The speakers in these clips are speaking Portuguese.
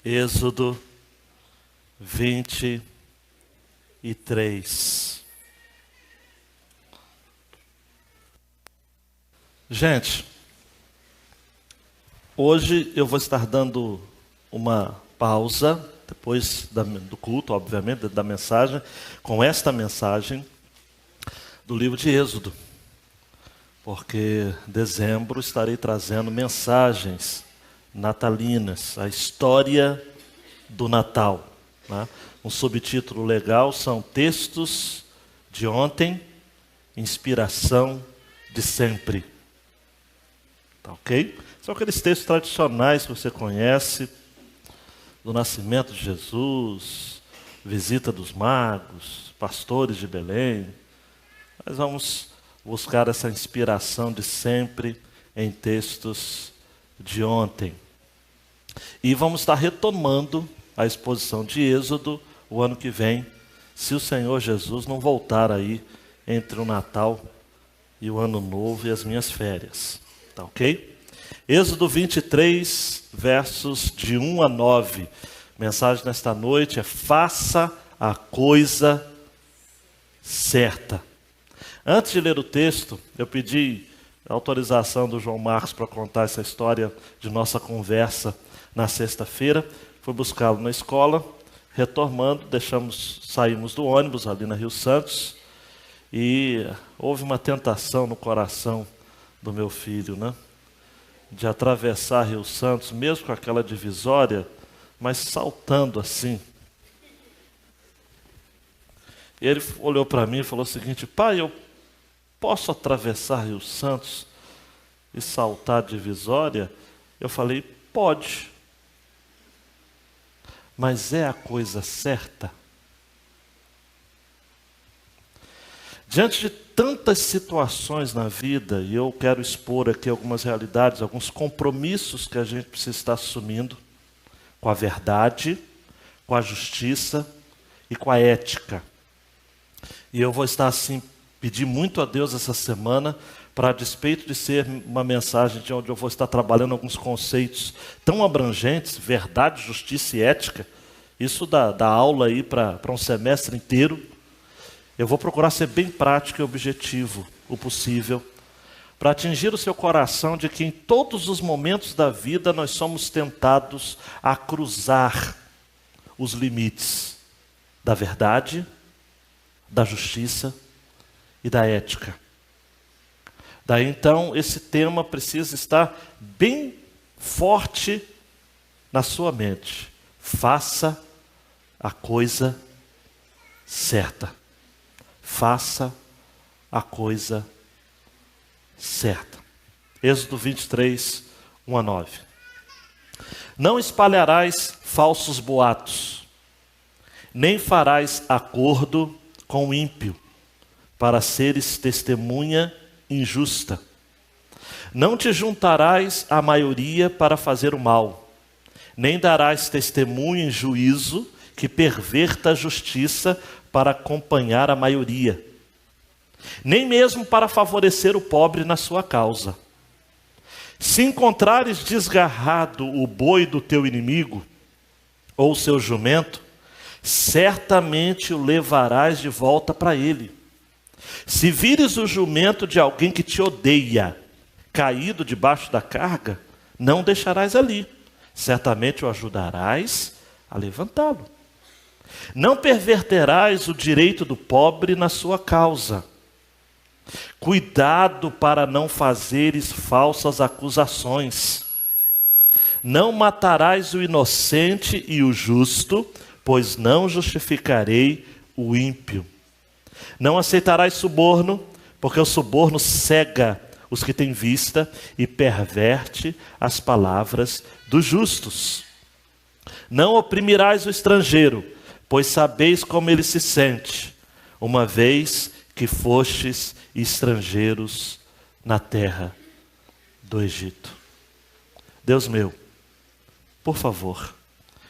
Êxodo 23. Gente, hoje eu vou estar dando uma pausa, depois do culto, obviamente, da mensagem, com esta mensagem do livro de Êxodo. Porque em dezembro estarei trazendo mensagens natalinas, a história do Natal, né? Um subtítulo legal são Textos de Ontem, Inspiração de Sempre. Tá ok? São aqueles textos tradicionais que você conhece, do nascimento de Jesus, visita dos magos, pastores de Belém. Mas vamos buscar essa inspiração de sempre em textos de ontem. E vamos estar retomando a exposição de Êxodo o ano que vem, se o Senhor Jesus não voltar aí entre o Natal e o Ano Novo e as minhas férias. Tá ok? Êxodo 23, versos de 1 a 9. Mensagem nesta noite é: faça a coisa certa. Antes de ler o texto, eu pedi a autorização do João Marcos para contar essa história de nossa conversa na sexta-feira. Fui buscá-lo na escola, retornando, saímos do ônibus ali na Rio Santos e houve uma tentação no coração do meu filho, né? De atravessar Rio Santos, mesmo com aquela divisória, mas saltando assim. E ele olhou para mim e falou o seguinte: pai, eu posso atravessar Rio Santos e saltar a divisória? Eu falei: pode. Mas é a coisa certa? Diante de tantas situações na vida, e eu quero expor aqui algumas realidades, alguns compromissos que a gente precisa estar assumindo com a verdade, com a justiça e com a ética. E eu vou estar assim, pedir muito a Deus essa semana, para, a despeito de ser uma mensagem de onde eu vou estar trabalhando alguns conceitos tão abrangentes, verdade, justiça e ética, isso dá aula aí para um semestre inteiro. Eu vou procurar ser bem prático e objetivo, o possível, para atingir o seu coração de que em todos os momentos da vida nós somos tentados a cruzar os limites da verdade, da justiça e da ética. Daí então esse tema precisa estar bem forte na sua mente. Faça a coisa certa. Faça a coisa certa. Êxodo 23, 1 a 9. Não espalharás falsos boatos, nem farás acordo com o ímpio, para seres testemunha injusta. Não te juntarás à maioria para fazer o mal, nem darás testemunho em juízo que perverta a justiça para acompanhar a maioria, nem mesmo para favorecer o pobre na sua causa. Se encontrares desgarrado o boi do teu inimigo, ou o seu jumento, certamente o levarás de volta para ele. Se vires o jumento de alguém que te odeia, caído debaixo da carga, não deixarás ali. Certamente o ajudarás a levantá-lo. Não perverterás o direito do pobre na sua causa. Cuidado para não fazeres falsas acusações. Não matarás o inocente e o justo, pois não justificarei o ímpio. Não aceitarás suborno, porque o suborno cega os que têm vista e perverte as palavras dos justos. Não oprimirás o estrangeiro, pois sabeis como ele se sente, uma vez que fostes estrangeiros na terra do Egito. Deus meu, por favor,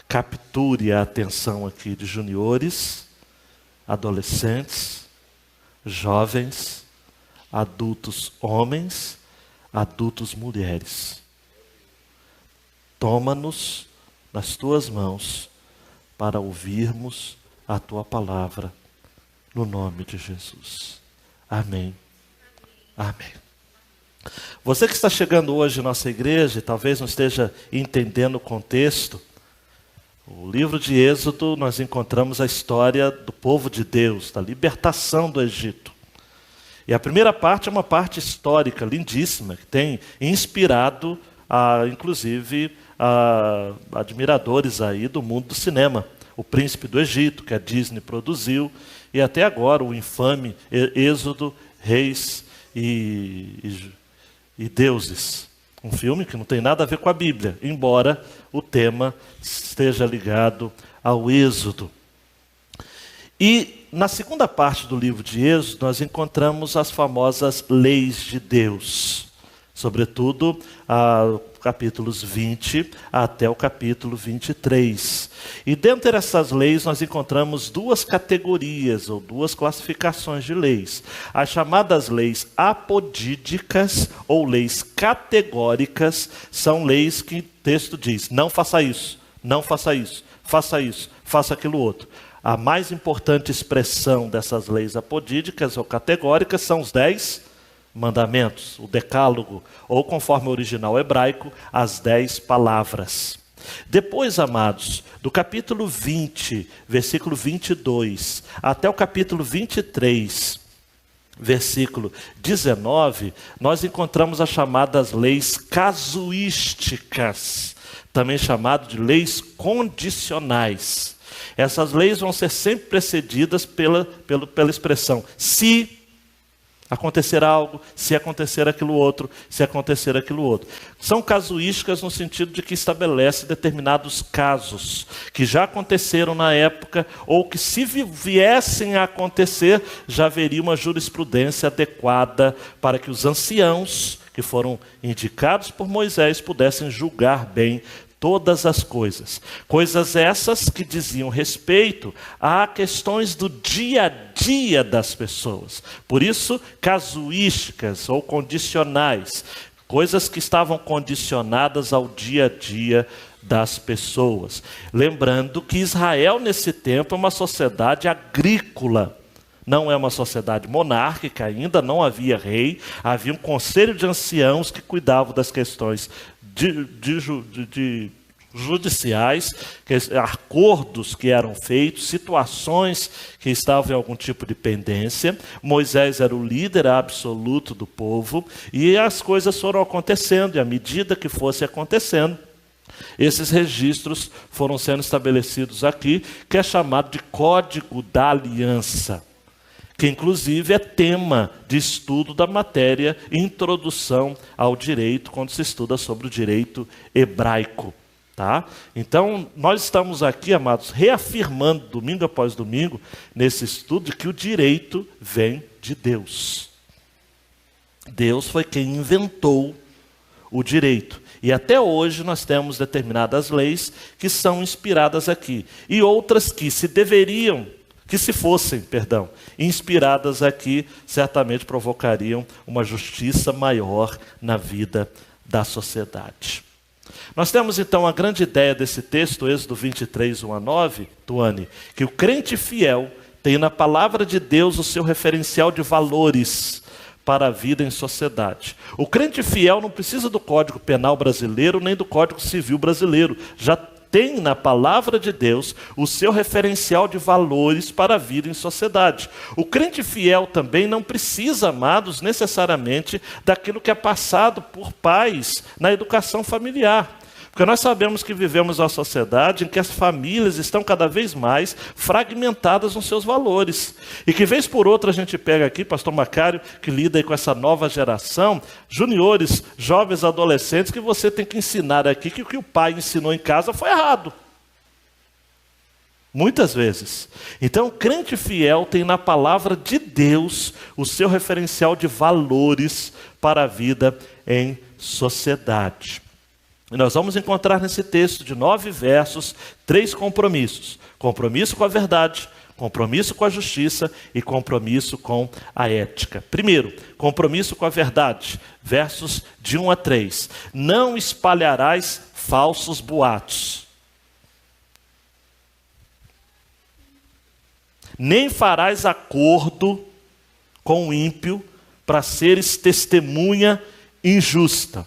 capture a atenção aqui de juniores, adolescentes, jovens, adultos homens, adultos mulheres. Toma-nos nas tuas mãos para ouvirmos a tua palavra, no nome de Jesus. Amém. Amém. Você que está chegando hoje à nossa igreja e talvez não esteja entendendo o contexto, o livro de Êxodo nós encontramos a história do povo de Deus, da libertação do Egito. E a primeira parte é uma parte histórica, lindíssima, que tem inspirado, inclusive, admiradores aí do mundo do cinema. O Príncipe do Egito, que a Disney produziu, e até agora o infame Êxodo, Reis e Deuses. Um filme que não tem nada a ver com a Bíblia, embora o tema esteja ligado ao Êxodo. E na segunda parte do livro de Êxodo, nós encontramos as famosas leis de Deus. Sobretudo, capítulos 20 até o capítulo 23. E dentro dessas leis nós encontramos duas categorias, ou duas classificações de leis. As chamadas leis apodídicas, ou leis categóricas, são leis que o texto diz, não faça isso, não faça isso, faça isso, faça aquilo outro. A mais importante expressão dessas leis apodídicas ou categóricas são os 10 mandamentos, o decálogo, ou conforme o original hebraico, as 10 palavras. Depois, amados, do capítulo 20, versículo 22, até o capítulo 23, versículo 19, nós encontramos as chamadas leis casuísticas, também chamado de leis condicionais. Essas leis vão ser sempre precedidas pela expressão se acontecer algo, se acontecer aquilo outro, se acontecer aquilo outro. São casuísticas no sentido de que estabelece determinados casos que já aconteceram na época ou que se viessem a acontecer, já haveria uma jurisprudência adequada para que os anciãos que foram indicados por Moisés pudessem julgar bem todas as coisas. Coisas essas que diziam respeito a questões do dia a dia das pessoas. Por isso, casuísticas ou condicionais. Coisas que estavam condicionadas ao dia a dia das pessoas. Lembrando que Israel, nesse tempo, é uma sociedade agrícola. Não é uma sociedade monárquica ainda, não havia rei. Havia um conselho de anciãos que cuidavam das questões judiciais, acordos que eram feitos, situações que estavam em algum tipo de pendência. Moisés era o líder absoluto do povo e as coisas foram acontecendo, e à medida que fosse acontecendo, esses registros foram sendo estabelecidos aqui, que é chamado de Código da Aliança, que inclusive é tema de estudo da matéria Introdução ao Direito, quando se estuda sobre o direito hebraico. Tá? Então, nós estamos aqui, amados, reafirmando, domingo após domingo, nesse estudo, que o direito vem de Deus. Deus foi quem inventou o direito. E até hoje nós temos determinadas leis que são inspiradas aqui. E outras que se fossem inspiradas aqui, certamente provocariam uma justiça maior na vida da sociedade. Nós temos então a grande ideia desse texto, Êxodo 23, 1 a 9, Tuane, que o crente fiel tem na palavra de Deus o seu referencial de valores para a vida em sociedade. O crente fiel não precisa do Código Penal brasileiro nem do Código Civil brasileiro, já tem na palavra de Deus o seu referencial de valores para a vida em sociedade. O crente fiel também não precisa, amados, necessariamente daquilo que é passado por pais na educação familiar. Porque nós sabemos que vivemos uma sociedade em que as famílias estão cada vez mais fragmentadas nos seus valores. E que vez por outra a gente pega aqui, pastor Macário, que lida aí com essa nova geração, juniores, jovens, adolescentes, que você tem que ensinar aqui que o que o pai ensinou em casa foi errado. Muitas vezes. Então, o crente fiel tem na palavra de Deus o seu referencial de valores para a vida em sociedade. E nós vamos encontrar nesse texto de 9 versos, 3 compromissos. Compromisso com a verdade, compromisso com a justiça e compromisso com a ética. Primeiro, compromisso com a verdade, versos de 1 a 3. Não espalharás falsos boatos. nem farás acordo com o ímpio para seres testemunha injusta.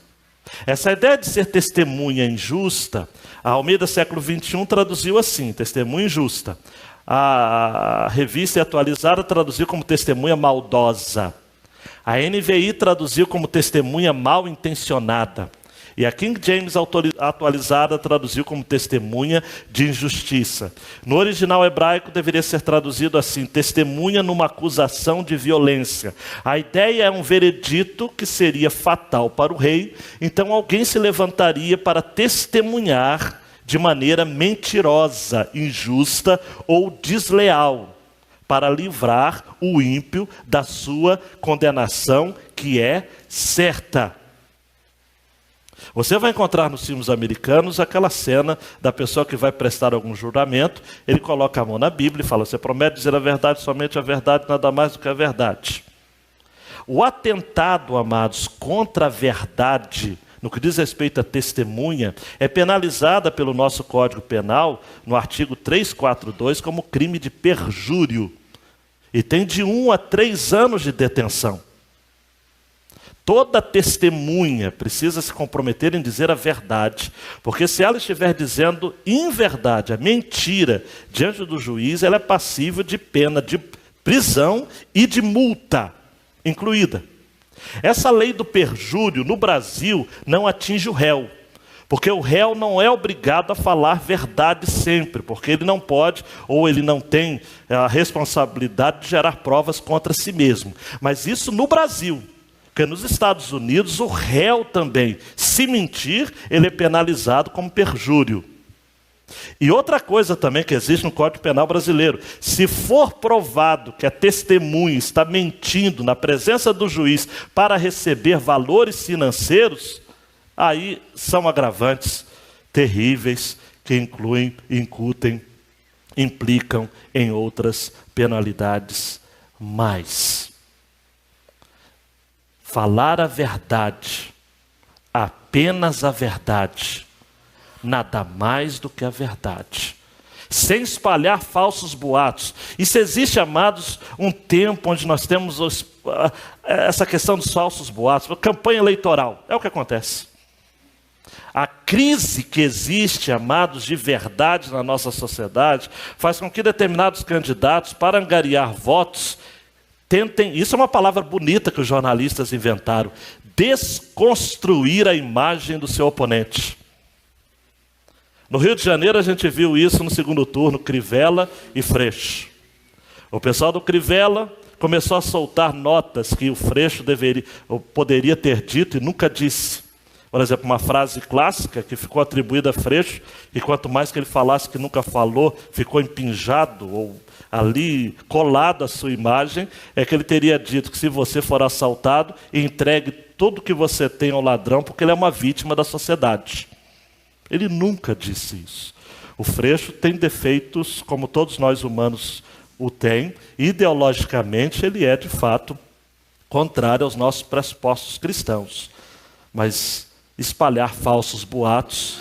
Essa ideia de ser testemunha injusta, a Almeida século XXI traduziu assim, testemunha injusta. A Revista Atualizada traduziu como testemunha maldosa. A NVI traduziu como testemunha mal intencionada. E a King James Atualizada traduziu como testemunha de injustiça. No original hebraico deveria ser traduzido assim, testemunha numa acusação de violência. A ideia é um veredito que seria fatal para o rei, então alguém se levantaria para testemunhar de maneira mentirosa, injusta ou desleal, para livrar o ímpio da sua condenação, que é certa. Você vai encontrar nos filmes americanos aquela cena da pessoa que vai prestar algum juramento, ele coloca a mão na Bíblia e fala, você promete dizer a verdade, somente a verdade, nada mais do que a verdade. O atentado, amados, contra a verdade, no que diz respeito à testemunha, é penalizada pelo nosso Código Penal, no artigo 342, como crime de perjúrio. E tem de 1 a 3 anos de detenção. Toda testemunha precisa se comprometer em dizer a verdade, porque se ela estiver dizendo inverdade, a mentira, diante do juiz, ela é passível de pena de prisão e de multa incluída. Essa lei do perjúrio no Brasil não atinge o réu, porque o réu não é obrigado a falar verdade sempre, porque ele não pode ou ele não tem a responsabilidade de gerar provas contra si mesmo. Mas isso no Brasil. Porque nos Estados Unidos, o réu também, se mentir, ele é penalizado como perjúrio. E outra coisa também que existe no Código Penal brasileiro, se for provado que a testemunha está mentindo na presença do juiz para receber valores financeiros, aí são agravantes terríveis que implicam em outras penalidades mais. Falar a verdade, apenas a verdade, nada mais do que a verdade, sem espalhar falsos boatos. Isso existe, amados, um tempo onde nós temos essa questão dos falsos boatos, campanha eleitoral, é o que acontece. A crise que existe, amados, de verdade na nossa sociedade, faz com que determinados candidatos, para angariar votos, tentem, isso é uma palavra bonita que os jornalistas inventaram, desconstruir a imagem do seu oponente. No Rio de Janeiro a gente viu isso no segundo turno, Crivella e Freixo. O pessoal do Crivella começou a soltar notas que o Freixo poderia ter dito e nunca disse. Por exemplo, uma frase clássica que ficou atribuída a Freixo, e quanto mais que ele falasse que nunca falou, ficou empinjado ou ali colado à sua imagem, é que ele teria dito que se você for assaltado, entregue tudo que você tem ao ladrão, porque ele é uma vítima da sociedade. Ele nunca disse isso. O Freixo tem defeitos, como todos nós humanos o têm. Ideologicamente, ele é, de fato, contrário aos nossos pressupostos cristãos. Mas espalhar falsos boatos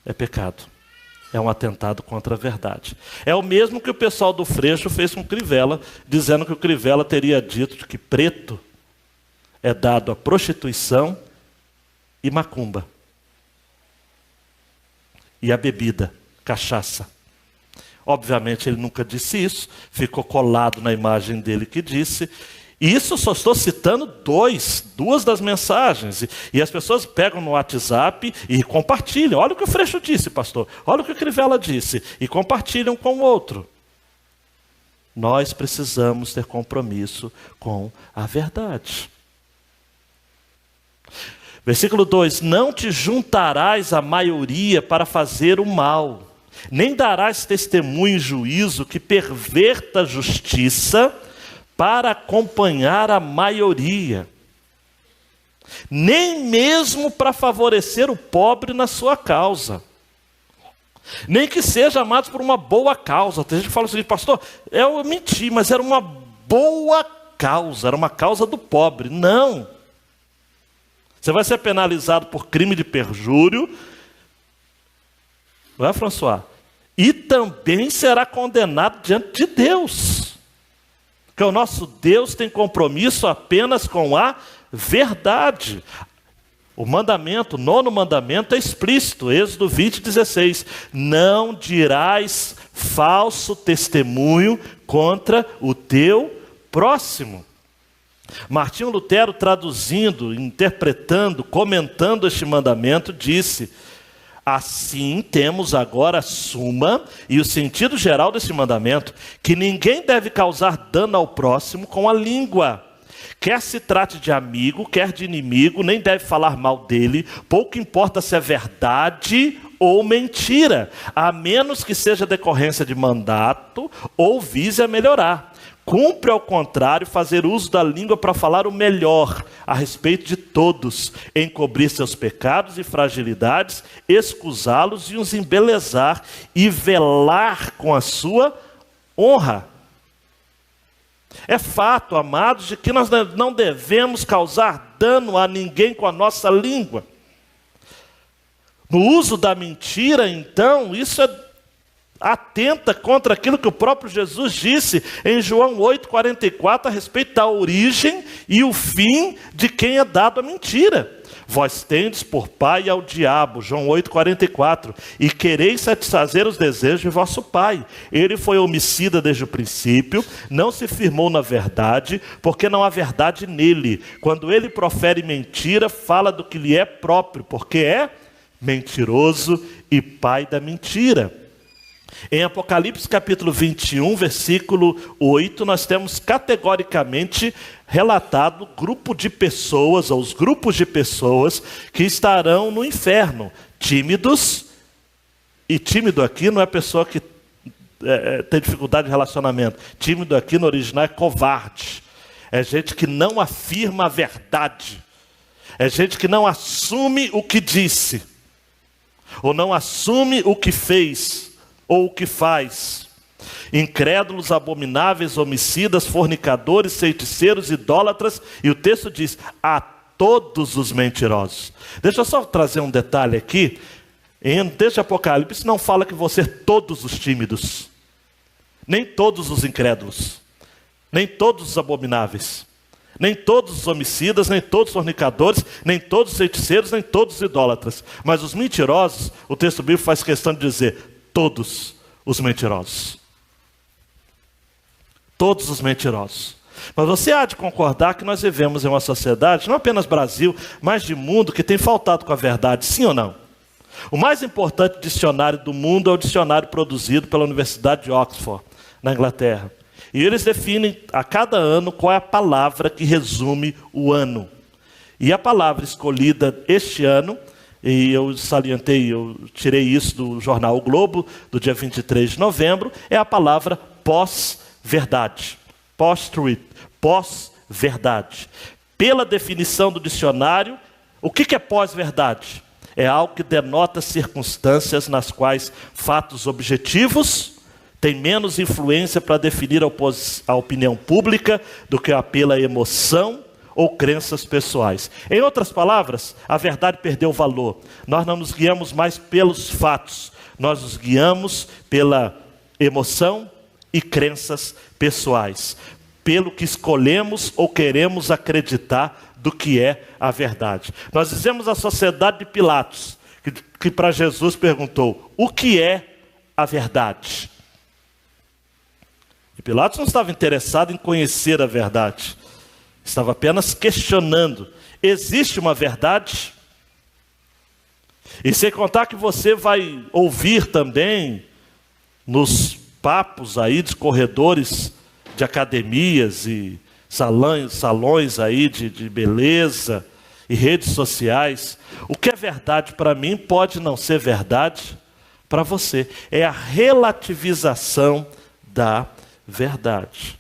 é pecado. É um atentado contra a verdade. É o mesmo que o pessoal do Freixo fez com Crivella, dizendo que o Crivella teria dito que preto é dado à prostituição e macumba. E a bebida, cachaça. Obviamente ele nunca disse isso, ficou colado na imagem dele que disse. E isso eu só estou citando duas das mensagens. E as pessoas pegam no WhatsApp e compartilham. Olha o que o Freixo disse, pastor. Olha o que o Crivella disse. E compartilham com o outro. Nós precisamos ter compromisso com a verdade. Versículo 2: não te juntarás à maioria para fazer o mal, nem darás testemunho em juízo que perverta a justiça para acompanhar a maioria, nem mesmo para favorecer o pobre na sua causa, nem que seja, amados, por uma boa causa. Tem gente que fala o seguinte: pastor, eu menti, mas era uma boa causa, era uma causa do pobre. Não. Você vai ser penalizado por crime de perjúrio, não é, François? e também será condenado diante de Deus. Porque o nosso Deus tem compromisso apenas com a verdade. O mandamento, o 9º mandamento é explícito, Êxodo 20:16. Não dirás falso testemunho contra o teu próximo. Martinho Lutero, traduzindo, interpretando, comentando este mandamento, disse: assim temos agora a suma e o sentido geral desse mandamento, que ninguém deve causar dano ao próximo com a língua. Quer se trate de amigo, quer de inimigo, nem deve falar mal dele, pouco importa se é verdade ou mentira, a menos que seja decorrência de mandato ou vise a melhorar. Cumpre, ao contrário, fazer uso da língua para falar o melhor a respeito de todos, encobrir seus pecados e fragilidades, excusá-los e os embelezar e velar com a sua honra. É fato, amados, de que nós não devemos causar dano a ninguém com a nossa língua. No uso da mentira, então, isso atenta contra aquilo que o próprio Jesus disse em João 8,44 a respeito da origem e o fim de quem é dado a mentira. Vós tendes por pai ao diabo, João 8,44, e quereis satisfazer os desejos de vosso pai. Ele foi homicida desde o princípio, não se firmou na verdade, porque não há verdade nele. Quando ele profere mentira, fala do que lhe é próprio, porque é mentiroso e pai da mentira. Em Apocalipse capítulo 21, versículo 8, nós temos categoricamente relatado o grupo de pessoas, ou os grupos de pessoas que estarão no inferno, tímidos, e tímido aqui não é pessoa que tem dificuldade de relacionamento, tímido aqui no original é covarde, é gente que não afirma a verdade, é gente que não assume o que disse, ou não assume o que fez, ou o que faz. Incrédulos, abomináveis, homicidas, fornicadores, feiticeiros, idólatras, e o texto diz, a todos os mentirosos. Deixa eu só trazer um detalhe aqui, em texto Apocalipse não fala que vão ser todos os tímidos, nem todos os incrédulos, nem todos os abomináveis, nem todos os homicidas, nem todos os fornicadores, nem todos os feiticeiros, nem todos os idólatras, mas os mentirosos, o texto bíblico faz questão de dizer, todos os mentirosos. Todos os mentirosos. Mas você há de concordar que nós vivemos em uma sociedade, não apenas Brasil, mas de mundo, que tem faltado com a verdade, sim ou não? O mais importante dicionário do mundo é o dicionário produzido pela Universidade de Oxford, na Inglaterra. E eles definem a cada ano qual é a palavra que resume o ano. E a palavra escolhida este ano, e eu salientei, eu tirei isso do jornal O Globo, do dia 23 de novembro, é a palavra pós-verdade. Post-truth, pós-verdade. Pela definição do dicionário, o que é pós-verdade? É algo que denota circunstâncias nas quais fatos objetivos têm menos influência para definir a opinião pública do que pela emoção ou crenças pessoais. Em outras palavras, a verdade perdeu valor. Nós não nos guiamos mais pelos fatos, nós nos guiamos pela emoção e crenças pessoais, pelo que escolhemos ou queremos acreditar do que é a verdade. Nós dizemos a sociedade de Pilatos, que para Jesus perguntou, o que é a verdade? E Pilatos não estava interessado em conhecer a verdade, estava apenas questionando, existe uma verdade? E sem contar que você vai ouvir também, nos papos aí de corredores de academias e salões aí de beleza e redes sociais, o que é verdade para mim pode não ser verdade para você. É a relativização da verdade.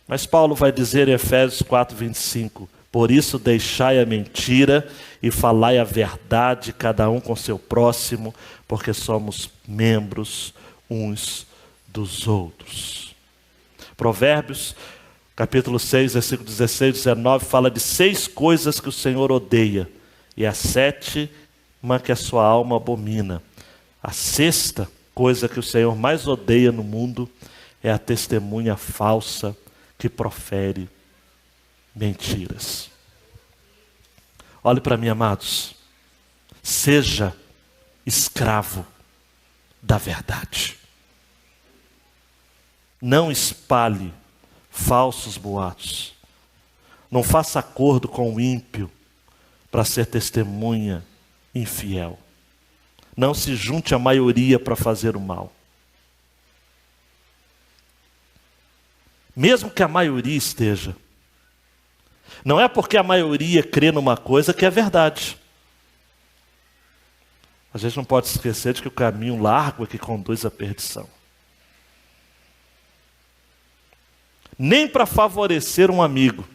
Mas Paulo vai dizer em Efésios 4:25, por isso deixai a mentira e falai a verdade, cada um com seu próximo, porque somos membros uns dos outros. Provérbios, capítulo 6, versículo 16 e 19, fala de 6 coisas que o Senhor odeia, e a 7ª que a sua alma abomina. A 6ª coisa que o Senhor mais odeia no mundo é a testemunha falsa que profere mentiras. Olhe para mim, amados. Seja escravo da verdade. Não espalhe falsos boatos. Não faça acordo com o ímpio para ser testemunha infiel. Não se junte à maioria para fazer o mal. Mesmo que a maioria esteja. Não é porque a maioria crê numa coisa que é verdade. A gente não pode esquecer de que o caminho largo é que conduz à perdição. Nem para favorecer um amigo.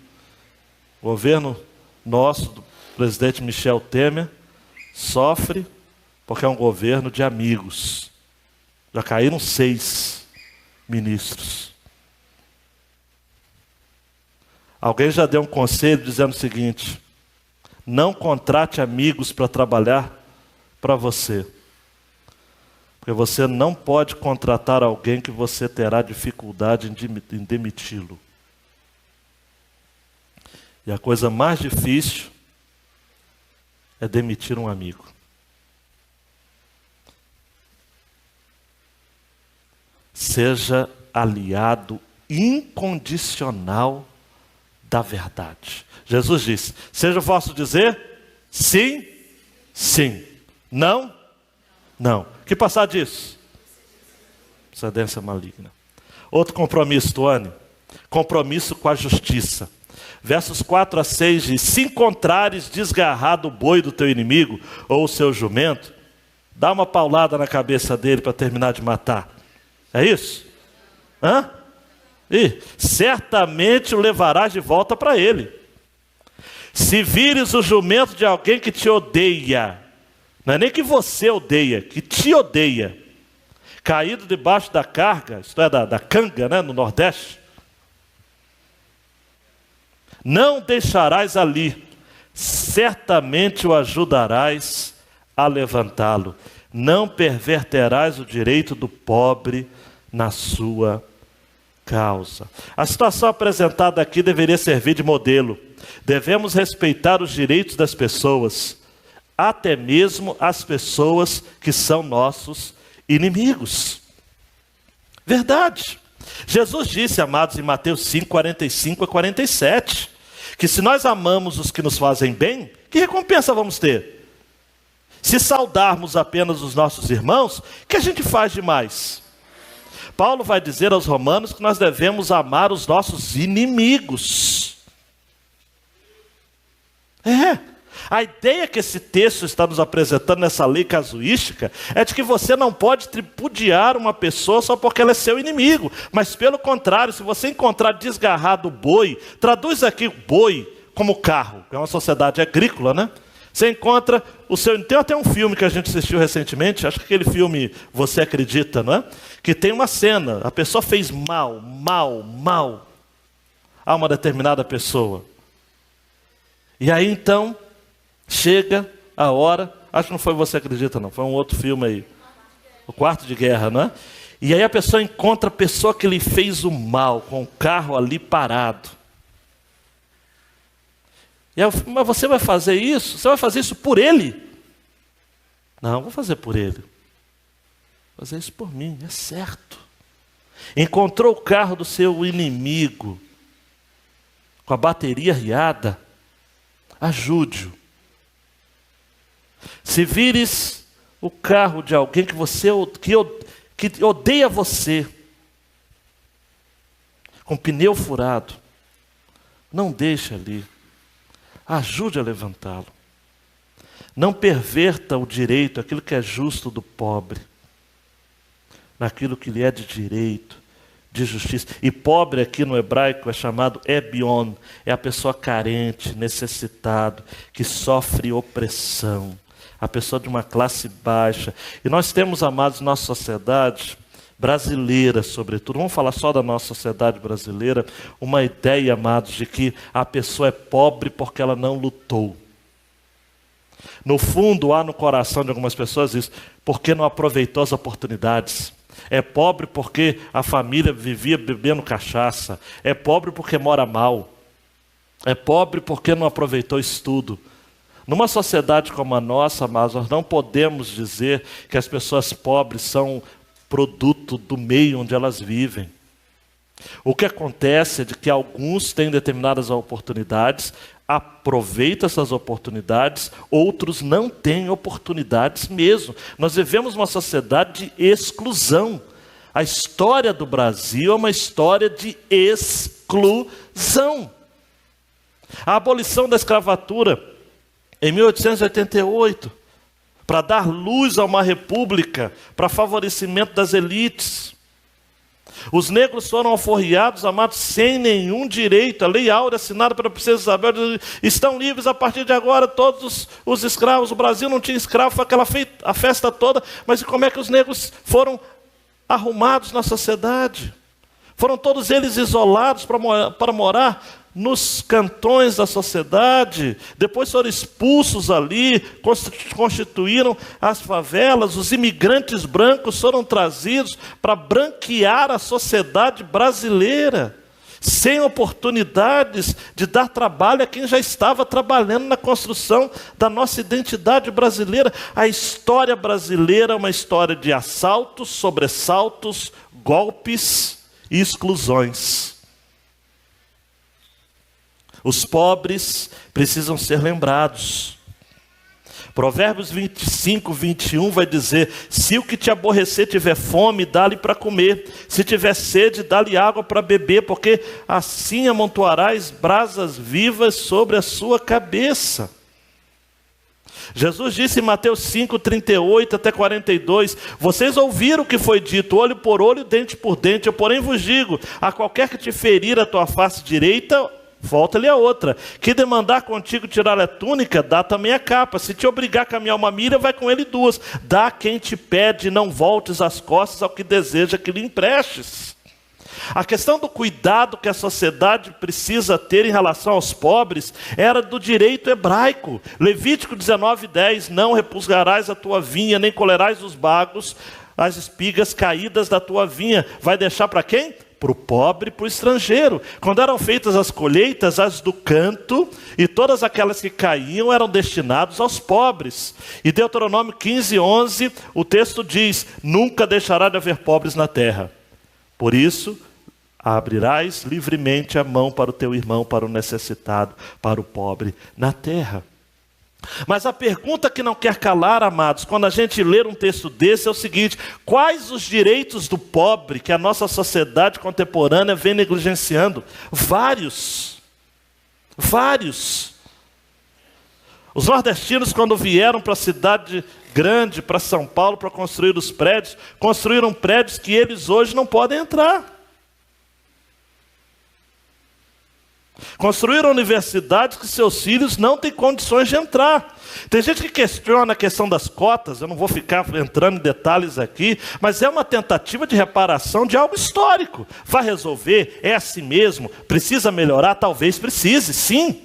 O governo nosso, do presidente Michel Temer, sofre porque é um governo de amigos. Já caíram 6 ministros. Alguém já deu um conselho dizendo o seguinte: não contrate amigos para trabalhar para você. Porque você não pode contratar alguém que você terá dificuldade em demiti-lo. E a coisa mais difícil é demitir um amigo. Seja aliado incondicional da verdade. Jesus disse: seja o vosso dizer sim, sim. Não, não. Que passar disso? Procedência maligna. Outro compromisso, Tuane. Compromisso com a justiça. Versos 4 a 6 diz: se encontrares desgarrado o boi do teu inimigo, ou o seu jumento, dá uma paulada na cabeça dele para terminar de matar. É isso? Hã? E certamente o levarás de volta para ele. Se vires o jumento de alguém que te odeia, não é nem que você odeia, que te odeia, caído debaixo da carga, isto é, da canga, né, no Nordeste, não deixarás ali, certamente o ajudarás a levantá-lo. Não perverterás o direito do pobre na sua causa. A situação apresentada aqui deveria servir de modelo. Devemos respeitar os direitos das pessoas, até mesmo as pessoas que são nossos inimigos. Verdade. Jesus disse, amados, em Mateus 5, 45 a 47, que se nós amamos os que nos fazem bem, que recompensa vamos ter? Se saudarmos apenas os nossos irmãos, o que a gente faz demais? Paulo vai dizer aos romanos que nós devemos amar os nossos inimigos. A ideia que esse texto está nos apresentando nessa lei casuística é de que você não pode tripudiar uma pessoa só porque ela é seu inimigo. Mas pelo contrário, se você encontrar desgarrado o boi, traduz aqui boi como carro, que é uma sociedade agrícola, né? Você encontra o seu... Tem até um filme que a gente assistiu recentemente, acho que aquele filme Você Acredita, não é? Que tem uma cena, a pessoa fez mal a uma determinada pessoa. E aí então, chega a hora, acho que não foi Você Acredita não, foi um outro filme aí, O Quarto de Guerra, não é? E aí a pessoa encontra a pessoa que lhe fez o mal, com o carro ali parado. E aí, mas você vai fazer isso? Você vai fazer isso por ele? Não, vou fazer por ele. Vou fazer isso por mim, é certo. Encontrou o carro do seu inimigo, com a bateria riada, ajude-o. Se vires o carro de alguém que odeia você, com pneu furado, não deixe ali. Ajude a levantá-lo. Não perverta o direito, aquilo que é justo do pobre, naquilo que lhe é de direito, de justiça. E pobre aqui no hebraico é chamado ebion, é a pessoa carente, necessitado, que sofre opressão, a pessoa de uma classe baixa. E nós temos, amados, nossa sociedade brasileira, sobretudo, vamos falar só da nossa sociedade brasileira, uma ideia, amados, de que a pessoa é pobre porque ela não lutou. No fundo, há no coração de algumas pessoas isso, porque não aproveitou as oportunidades. É pobre porque a família vivia bebendo cachaça. É pobre porque mora mal. É pobre porque não aproveitou estudo. Numa sociedade como a nossa, mas nós não podemos dizer que as pessoas pobres são produto do meio onde elas vivem. O que acontece é de que alguns têm determinadas oportunidades, aproveitam essas oportunidades, outros não têm oportunidades mesmo. Nós vivemos uma sociedade de exclusão. A história do Brasil é uma história de exclusão. A abolição da escravatura em 1888, para dar luz a uma república, para favorecimento das elites. Os negros foram alforriados, amados, sem nenhum direito. A Lei Áurea, assinada pela princesa Isabel, estão livres a partir de agora todos os escravos. O Brasil não tinha escravo, foi aquela a festa toda. Mas como é que os negros foram arrumados na sociedade? Foram todos eles isolados para morar nos cantões da sociedade, depois foram expulsos ali, constituíram as favelas, os imigrantes brancos foram trazidos para branquear a sociedade brasileira, sem oportunidades de dar trabalho a quem já estava trabalhando na construção da nossa identidade brasileira. A história brasileira é uma história de assaltos, sobressaltos, golpes e exclusões. Os pobres precisam ser lembrados. Provérbios 25, 21 vai dizer: se o que te aborrecer tiver fome, dá-lhe para comer. Se tiver sede, dá-lhe água para beber, porque assim amontoarás brasas vivas sobre a sua cabeça. Jesus disse em Mateus 5, 38 até 42, vocês ouviram o que foi dito, olho por olho, dente por dente. Eu porém vos digo, a qualquer que te ferir a tua face direita, volta-lhe a outra. Que demandar contigo tirar a túnica, dá também a capa. Se te obrigar a caminhar uma milha, vai com ele duas. Dá a quem te pede, não voltes as costas ao que deseja que lhe emprestes. A questão do cuidado que a sociedade precisa ter em relação aos pobres era do direito hebraico. Levítico 19:10, não repulgarás a tua vinha, nem colherás os bagos, as espigas caídas da tua vinha. Vai deixar para quem? Para o pobre e para o estrangeiro. Quando eram feitas as colheitas, as do canto e todas aquelas que caíam eram destinados aos pobres. E Deuteronômio 15:11, o texto diz: nunca deixará de haver pobres na terra. Por isso, abrirás livremente a mão para o teu irmão, para o necessitado, para o pobre na terra. Mas a pergunta que não quer calar, amados, quando a gente lê um texto desse é o seguinte: quais os direitos do pobre que a nossa sociedade contemporânea vem negligenciando? Vários. Os nordestinos, quando vieram para a cidade grande, para São Paulo, para construir os prédios, construíram prédios que eles hoje não podem entrar. Construíram universidades que seus filhos não têm condições de entrar. Tem gente que questiona a questão das cotas, eu não vou ficar entrando em detalhes aqui, mas é uma tentativa de reparação de algo histórico. Vai resolver? É assim mesmo? Precisa melhorar? Talvez precise, sim.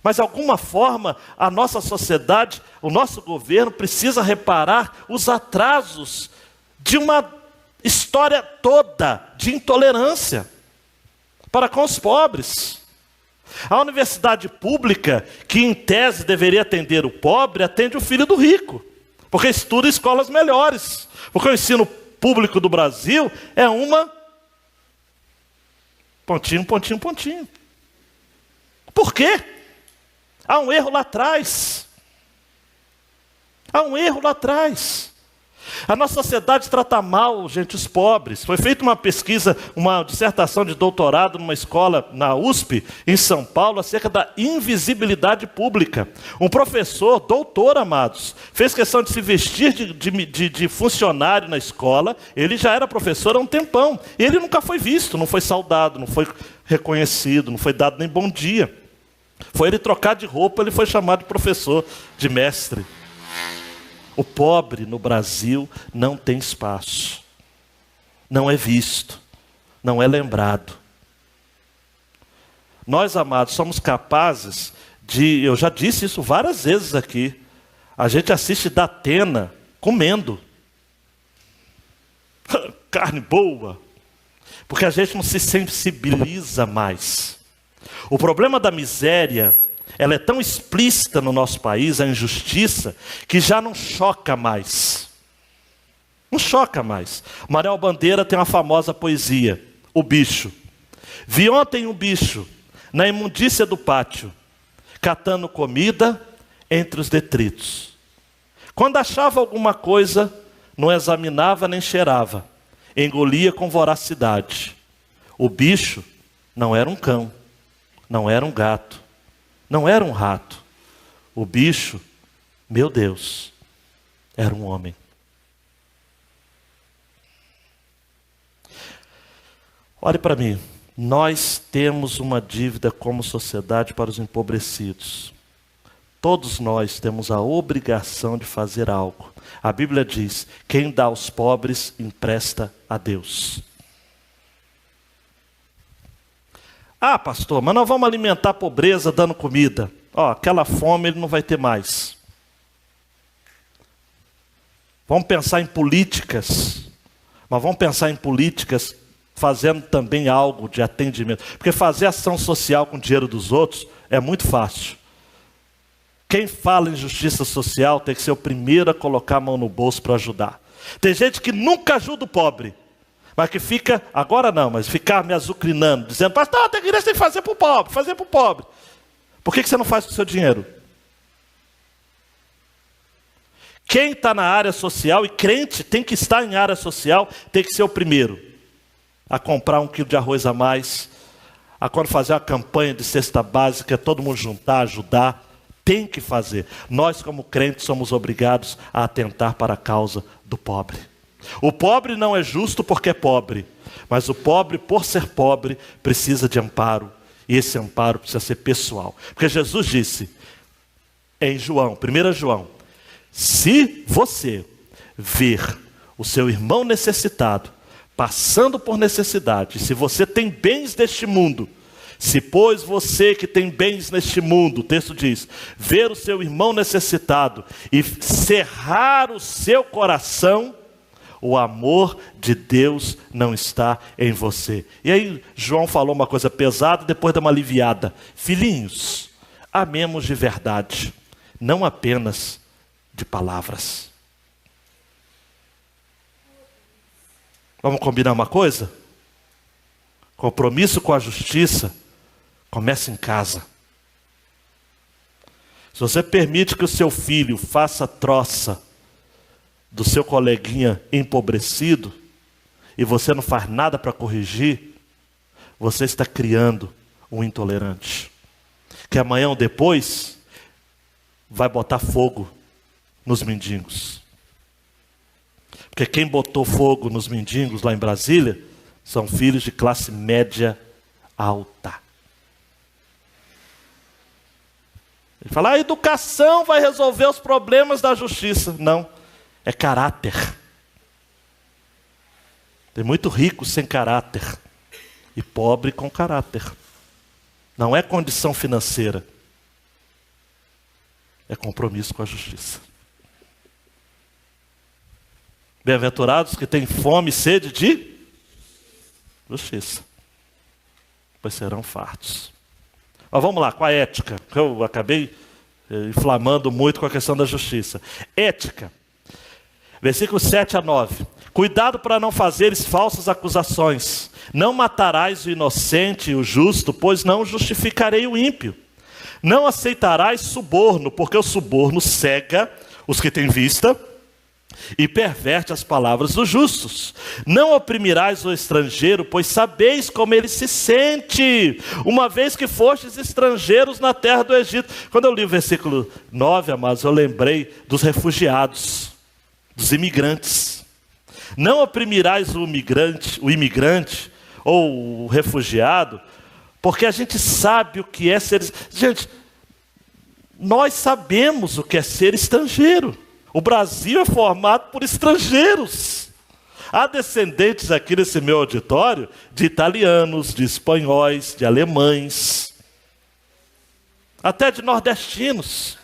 Mas de alguma forma a nossa sociedade, o nosso governo precisa reparar os atrasos de uma história toda de intolerância para com os pobres. A universidade pública, que em tese deveria atender o pobre, atende o filho do rico, porque estuda em escolas melhores. Porque o ensino público do Brasil é uma pontinho. Por quê? Há um erro lá atrás. A nossa sociedade trata mal, gente, os pobres. Foi feita uma pesquisa, uma dissertação de doutorado numa escola na USP, em São Paulo, acerca da invisibilidade pública. Um professor, doutor, amados, fez questão de se vestir de funcionário na escola. Ele já era professor há um tempão. E ele nunca foi visto, não foi saudado, não foi reconhecido, não foi dado nem bom dia. Foi ele trocar de roupa, ele foi chamado de professor, de mestre. O pobre no Brasil não tem espaço, não é visto, não é lembrado. Nós, amados, somos capazes de, eu já disse isso várias vezes aqui, A gente assiste Datena comendo. Carne boa. Porque a gente não se sensibiliza mais. O problema da miséria, ela é tão explícita no nosso país, a injustiça, que já não choca mais. Não choca mais. Manuel Bandeira tem uma famosa poesia, O Bicho. Vi ontem um bicho na imundícia do pátio, catando comida entre os detritos. Quando achava alguma coisa, não examinava nem cheirava, engolia com voracidade. O bicho não era um cão, não era um gato, não era um rato. O bicho, meu Deus, era um homem. Olhe para mim, nós temos uma dívida como sociedade para os empobrecidos. Todos nós temos a obrigação de fazer algo. A Bíblia diz, quem dá aos pobres, empresta a Deus. Ah, pastor, mas nós vamos alimentar a pobreza dando comida. Aquela fome ele não vai ter mais. Vamos pensar em políticas, mas vamos pensar em políticas fazendo também algo de atendimento. Porque fazer ação social com o dinheiro dos outros é muito fácil. Quem fala em justiça social tem que ser o primeiro a colocar a mão no bolso para ajudar. Tem gente que nunca ajuda o pobre, mas que fica, agora não, mas ficar me azucrinando, dizendo, pastor, a igreja tem que fazer para o pobre, fazer para o pobre. Por que você não faz com o seu dinheiro? Quem está na área social, e crente tem que estar em área social, tem que ser o primeiro a comprar 1 quilo de arroz a mais, a quando fazer uma campanha de cesta básica, todo mundo juntar, ajudar. Tem que fazer. Nós, como crentes, somos obrigados a atentar para a causa do pobre. O pobre não é justo porque é pobre, mas o pobre, por ser pobre, precisa de amparo. E esse amparo precisa ser pessoal. Porque Jesus disse, em João, 1 João, se você ver o seu irmão necessitado, passando por necessidade, se você tem bens deste mundo, se pois você que tem bens neste mundo, o texto diz, ver o seu irmão necessitado e cerrar o seu coração, o amor de Deus não está em você. E aí João falou uma coisa pesada, depois deu uma aliviada. Filhinhos, amemos de verdade, não apenas de palavras. Vamos combinar uma coisa? Compromisso com a justiça começa em casa. Se você permite que o seu filho faça troça do seu coleguinha empobrecido, e você não faz nada para corrigir, você está criando um intolerante. Que amanhã ou depois vai botar fogo nos mendigos. Porque quem botou fogo nos mendigos lá em Brasília são filhos de classe média alta. Ele fala, a educação vai resolver os problemas da justiça. Não, é caráter. Tem muito rico sem caráter e pobre com caráter. Não é condição financeira, é compromisso com a justiça. Bem-aventurados que têm fome e sede de justiça, pois serão fartos. Mas vamos lá, com a ética, que eu acabei inflamando muito com a questão da justiça. Ética, versículos 7 a 9. Cuidado para não fazeres falsas acusações. Não matarás o inocente e o justo, pois não justificarei o ímpio. Não aceitarás suborno, porque o suborno cega os que têm vista e perverte as palavras dos justos. Não oprimirás o estrangeiro, pois sabeis como ele se sente, uma vez que fostes estrangeiros na terra do Egito. Quando eu li o versículo 9, amados, eu lembrei dos refugiados, dos imigrantes. Não oprimirás o imigrante ou o refugiado, porque a gente sabe o que é ser... Gente, nós sabemos o que é ser estrangeiro. O Brasil é formado por estrangeiros. Há descendentes aqui nesse meu auditório de italianos, de espanhóis, de alemães, até de nordestinos.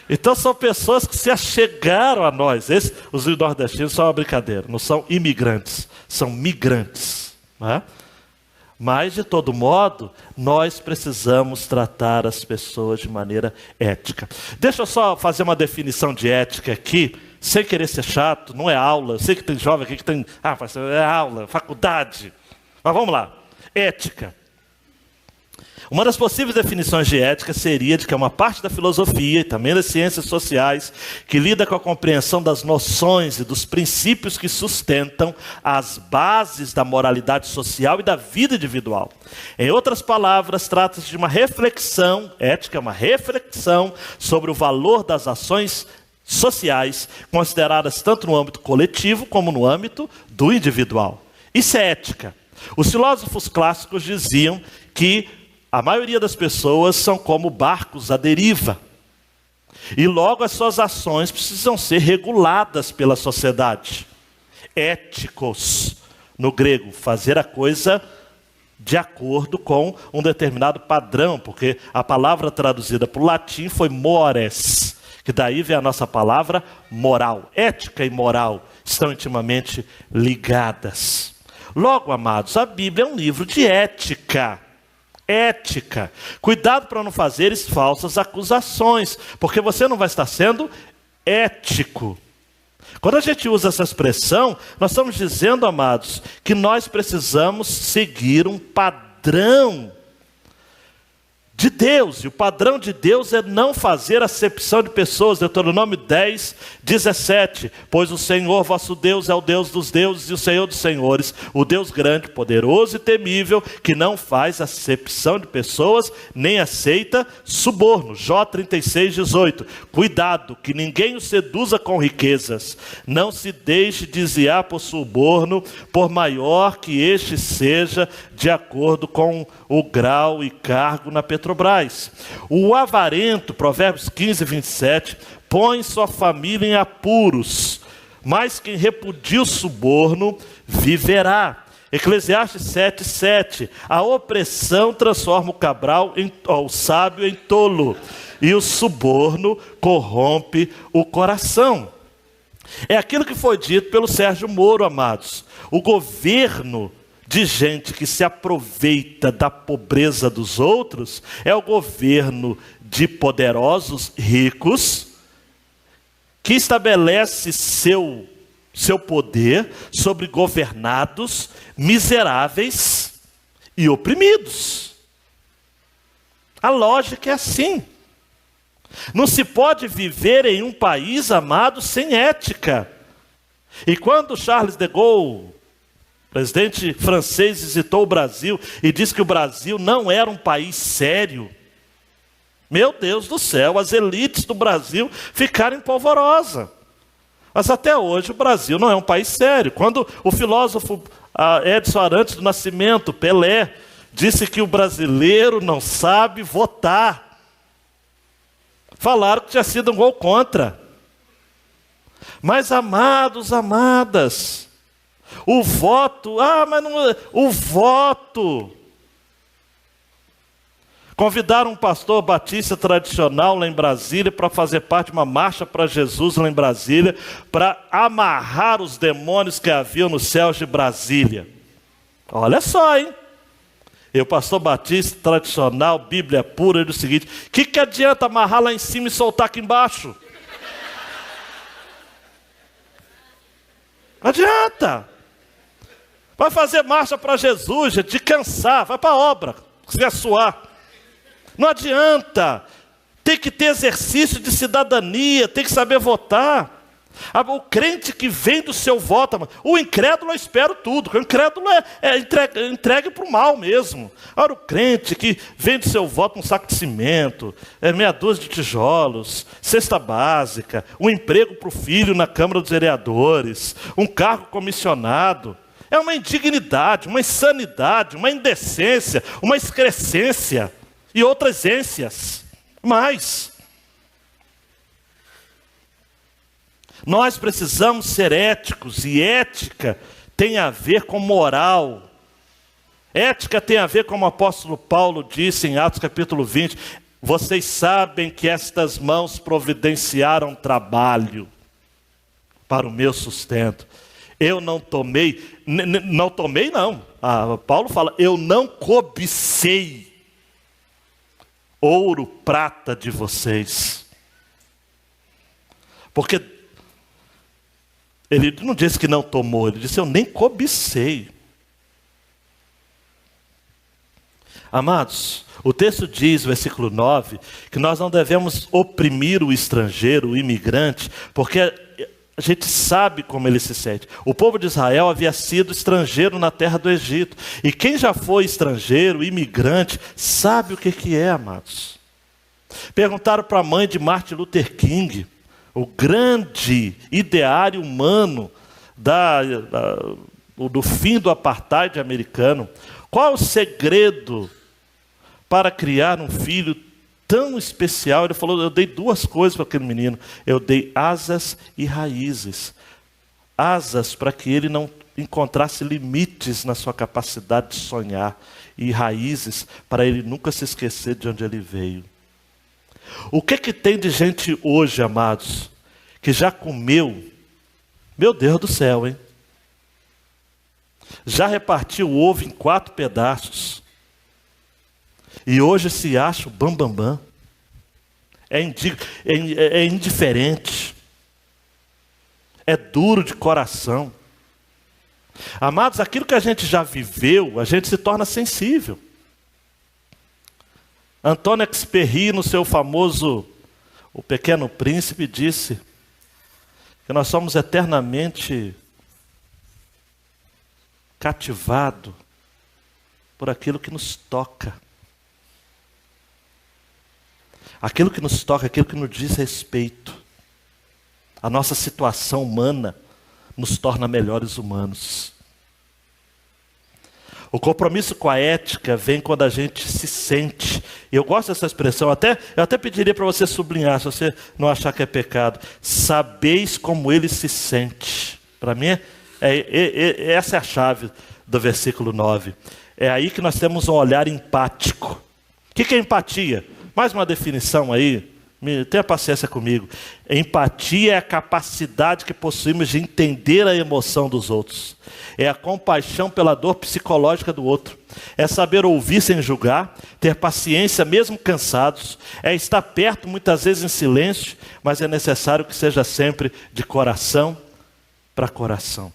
Então são pessoas que se achegaram a nós. Os nordestinos são uma brincadeira, não são imigrantes, são migrantes. Não é? Mas, de todo modo, nós precisamos tratar as pessoas de maneira ética. Deixa eu só fazer uma definição de ética aqui, sem querer ser chato, não é aula. Eu sei que tem jovem aqui que tem, é aula, faculdade. Mas vamos lá, ética. Uma das possíveis definições de ética seria de que é uma parte da filosofia e também das ciências sociais que lida com a compreensão das noções e dos princípios que sustentam as bases da moralidade social e da vida individual. Em outras palavras, trata-se de uma reflexão, ética é uma reflexão sobre o valor das ações sociais, consideradas tanto no âmbito coletivo como no âmbito do individual. Isso é ética. Os filósofos clássicos diziam que a maioria das pessoas são como barcos à deriva. E logo as suas ações precisam ser reguladas pela sociedade. Éticos, no grego, fazer a coisa de acordo com um determinado padrão, porque a palavra traduzida para o latim foi mores, que daí vem a nossa palavra moral. Ética e moral estão intimamente ligadas. Logo, amados, a Bíblia é um livro de ética. Ética. Cuidado para não fazeres falsas acusações, porque você não vai estar sendo ético. Quando a gente usa essa expressão, nós estamos dizendo, amados, que nós precisamos seguir um padrão de Deus, e o padrão de Deus é não fazer acepção de pessoas. Deuteronômio 10, 17, pois o Senhor vosso Deus é o Deus dos deuses e o Senhor dos senhores, o Deus grande, poderoso e temível, que não faz acepção de pessoas, nem aceita suborno. Jó 36, 18, cuidado, que ninguém o seduza com riquezas, não se deixe desviar por suborno, por maior que este seja, de acordo com o grau e cargo na Petrobras. O avarento, Provérbios 15, 27, põe sua família em apuros, mas quem repudia o suborno viverá. Eclesiastes 7, 7, a opressão transforma o sábio em tolo, e o suborno corrompe o coração. É aquilo que foi dito pelo Sérgio Moro, amados. O governo de gente que se aproveita da pobreza dos outros é o governo de poderosos ricos que estabelece seu poder sobre governados miseráveis e oprimidos. A lógica é assim. Não se pode viver em um país, amado, sem ética. E quando Charles de Gaulle, presidente francês, visitou o Brasil e disse que o Brasil não era um país sério, meu Deus do céu, as elites do Brasil ficaram em polvorosa. Mas até hoje o Brasil não é um país sério. Quando o filósofo Edson Arantes do Nascimento, Pelé, disse que o brasileiro não sabe votar, falaram que tinha sido um gol contra. Mas amados, amadas, o voto, mas não, o voto. Convidaram um pastor batista tradicional lá em Brasília para fazer parte de uma marcha para Jesus lá em Brasília, para amarrar os demônios que haviam nos céus de Brasília. Olha só, hein? E o pastor batista tradicional, Bíblia pura, ele diz o seguinte: o que adianta amarrar lá em cima e soltar aqui embaixo? Não adianta. Vai fazer marcha para Jesus, gente, de cansar, vai para a obra, se quer suar. Não adianta, tem que ter exercício de cidadania, tem que saber votar. O crente que vem do seu voto, o incrédulo eu espero tudo, porque o incrédulo é entregue para o mal mesmo. Agora o crente que vem do seu voto um saco de cimento, meia dúzia de tijolos, cesta básica, um emprego para o filho na Câmara dos Vereadores, um cargo comissionado, é uma indignidade, uma insanidade, uma indecência, uma excrescência e outras ênsias. Mas nós precisamos ser éticos, e ética tem a ver com moral. Ética tem a ver, como o apóstolo Paulo disse em Atos capítulo 20, Vocês sabem que estas mãos providenciaram trabalho para o meu sustento. Eu não tomei, não. Paulo fala, eu não cobicei ouro, prata de vocês. Porque ele não disse que não tomou, ele disse, eu nem cobicei. Amados, o texto diz, versículo 9, que nós não devemos oprimir o estrangeiro, o imigrante, porque a gente sabe como ele se sente. O povo de Israel havia sido estrangeiro na terra do Egito. E quem já foi estrangeiro, imigrante, sabe o que é, amados. Perguntaram para a mãe de Martin Luther King, o grande ideário humano do fim do apartheid americano, qual é o segredo para criar um filho tão especial? Ele falou, eu dei duas coisas para aquele menino. Eu dei asas e raízes. Asas para que ele não encontrasse limites na sua capacidade de sonhar. E raízes para ele nunca se esquecer de onde ele veio. O que tem de gente hoje, amados, que já comeu, meu Deus do céu, hein? Já repartiu o ovo em 4 pedaços. E hoje se acha o bambambam. É indiferente. É duro de coração. Amados, aquilo que a gente já viveu, a gente se torna sensível. Antônio Exupéry, no seu famoso O Pequeno Príncipe, disse que nós somos eternamente cativados por aquilo que nos toca. Aquilo que nos toca, aquilo que nos diz respeito. A nossa situação humana nos torna melhores humanos. O compromisso com a ética vem quando a gente se sente. Eu gosto dessa expressão, eu até pediria para você sublinhar, se você não achar que é pecado. Sabeis como ele se sente. Para mim, essa é a chave do versículo 9. É aí que nós temos um olhar empático. O que é empatia? Mais uma definição aí, tenha paciência comigo. Empatia é a capacidade que possuímos de entender a emoção dos outros. É a compaixão pela dor psicológica do outro. É saber ouvir sem julgar, ter paciência mesmo cansados. É estar perto muitas vezes em silêncio, mas é necessário que seja sempre de coração para coração.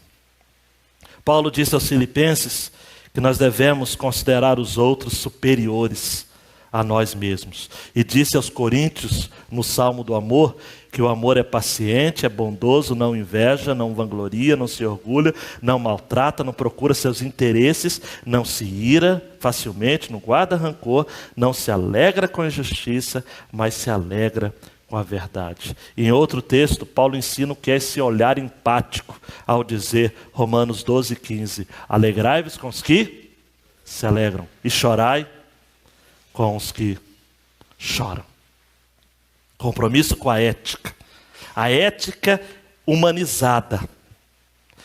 Paulo disse aos Filipenses que nós devemos considerar os outros superiores a nós mesmos. E disse aos Coríntios, no Salmo do Amor, que o amor é paciente, é bondoso, não inveja, não vangloria, não se orgulha, não maltrata, não procura seus interesses, não se ira facilmente, não guarda rancor, não se alegra com a injustiça, mas se alegra com a verdade. Em outro texto, Paulo ensina o que é esse olhar empático, ao dizer, Romanos 12:15, alegrai-vos com os que se alegram, e chorai com os que choram. Compromisso com a ética. A ética humanizada.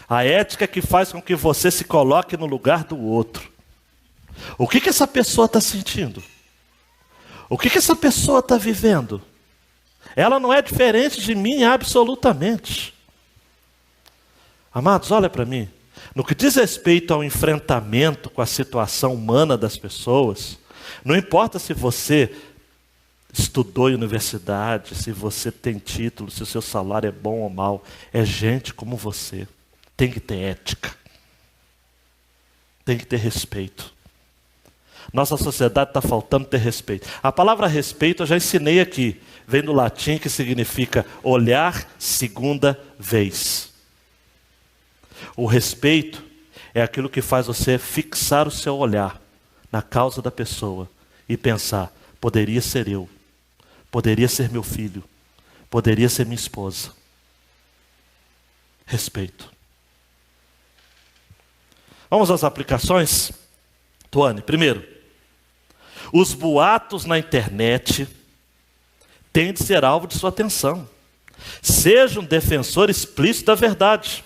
A ética que faz com que você se coloque no lugar do outro. O que essa pessoa está sentindo? O que essa pessoa está vivendo? Ela não é diferente de mim absolutamente. Amados, olha para mim. No que diz respeito ao enfrentamento com a situação humana das pessoas, não importa se você estudou em universidade, se você tem título, se o seu salário é bom ou mau, é gente como você. Tem que ter ética. Tem que ter respeito. Nossa sociedade está faltando ter respeito. A palavra respeito eu já ensinei aqui. Vem do latim que significa olhar segunda vez. O respeito é aquilo que faz você fixar o seu olhar na causa da pessoa e pensar, poderia ser eu, poderia ser meu filho, poderia ser minha esposa. Respeito. Vamos às aplicações? Tuane, primeiro, os boatos na internet têm de ser alvo de sua atenção. Seja um defensor explícito da verdade.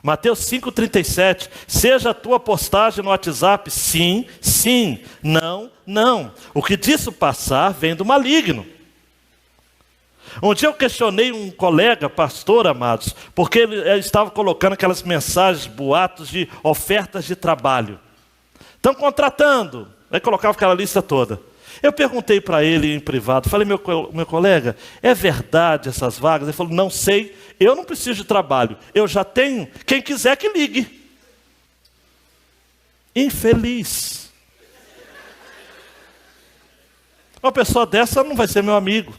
Mateus 5,37, seja a tua postagem no WhatsApp, sim, sim, não, não. O que disso passar vem do maligno. Um dia eu questionei um colega, pastor, amados, porque ele estava colocando aquelas mensagens, boatos de ofertas de trabalho. Estão contratando, aí colocava aquela lista toda. Eu perguntei para ele em privado, falei, meu colega, é verdade essas vagas? Ele falou, não sei, eu não preciso de trabalho, eu já tenho, quem quiser que ligue. Infeliz. Uma pessoa dessa não vai ser meu amigo.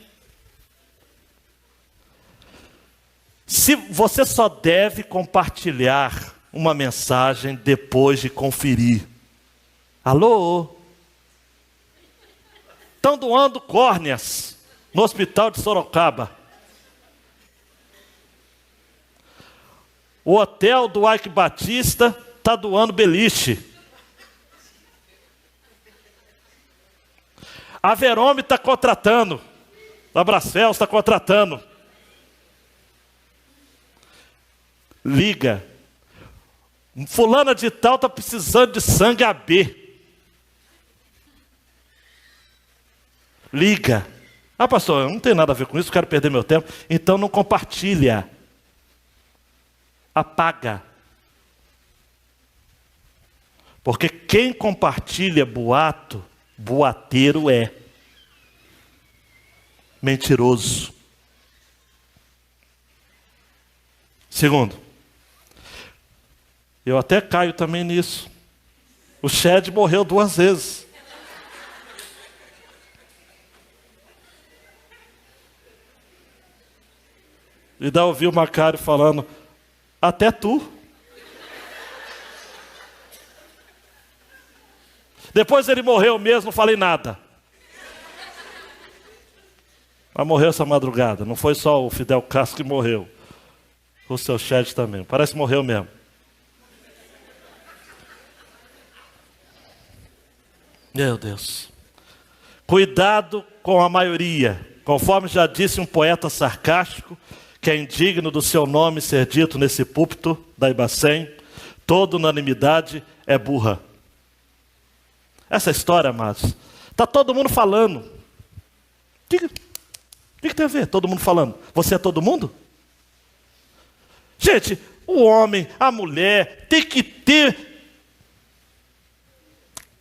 Se você só deve compartilhar uma mensagem depois de conferir. Alô? Estão doando córneas no hospital de Sorocaba. O hotel do Ike Batista está doando beliche. A Verome está contratando. A Brasfel está contratando. Liga. Fulana de tal está precisando de sangue AB. Liga. Ah, pastor, eu não tenho nada a ver com isso, quero perder meu tempo. Então não compartilha. Apaga. Porque quem compartilha boato, boateiro é. Mentiroso. Segundo, eu até caio também nisso. O Shed morreu 2 vezes. E daí eu ouvi o Macário falando, até tu. Depois ele morreu mesmo, não falei nada. Mas morreu essa madrugada, não foi só o Fidel Castro que morreu. O seu Shed também, parece que morreu mesmo. Meu Deus. Cuidado com a maioria. Conforme já disse um poeta sarcástico, que é indigno do seu nome ser dito nesse púlpito da Ibacem, toda unanimidade é burra. Essa história, amados, está todo mundo falando. O que tem a ver? Todo mundo falando. Você é todo mundo? Gente, o homem, a mulher, tem que ter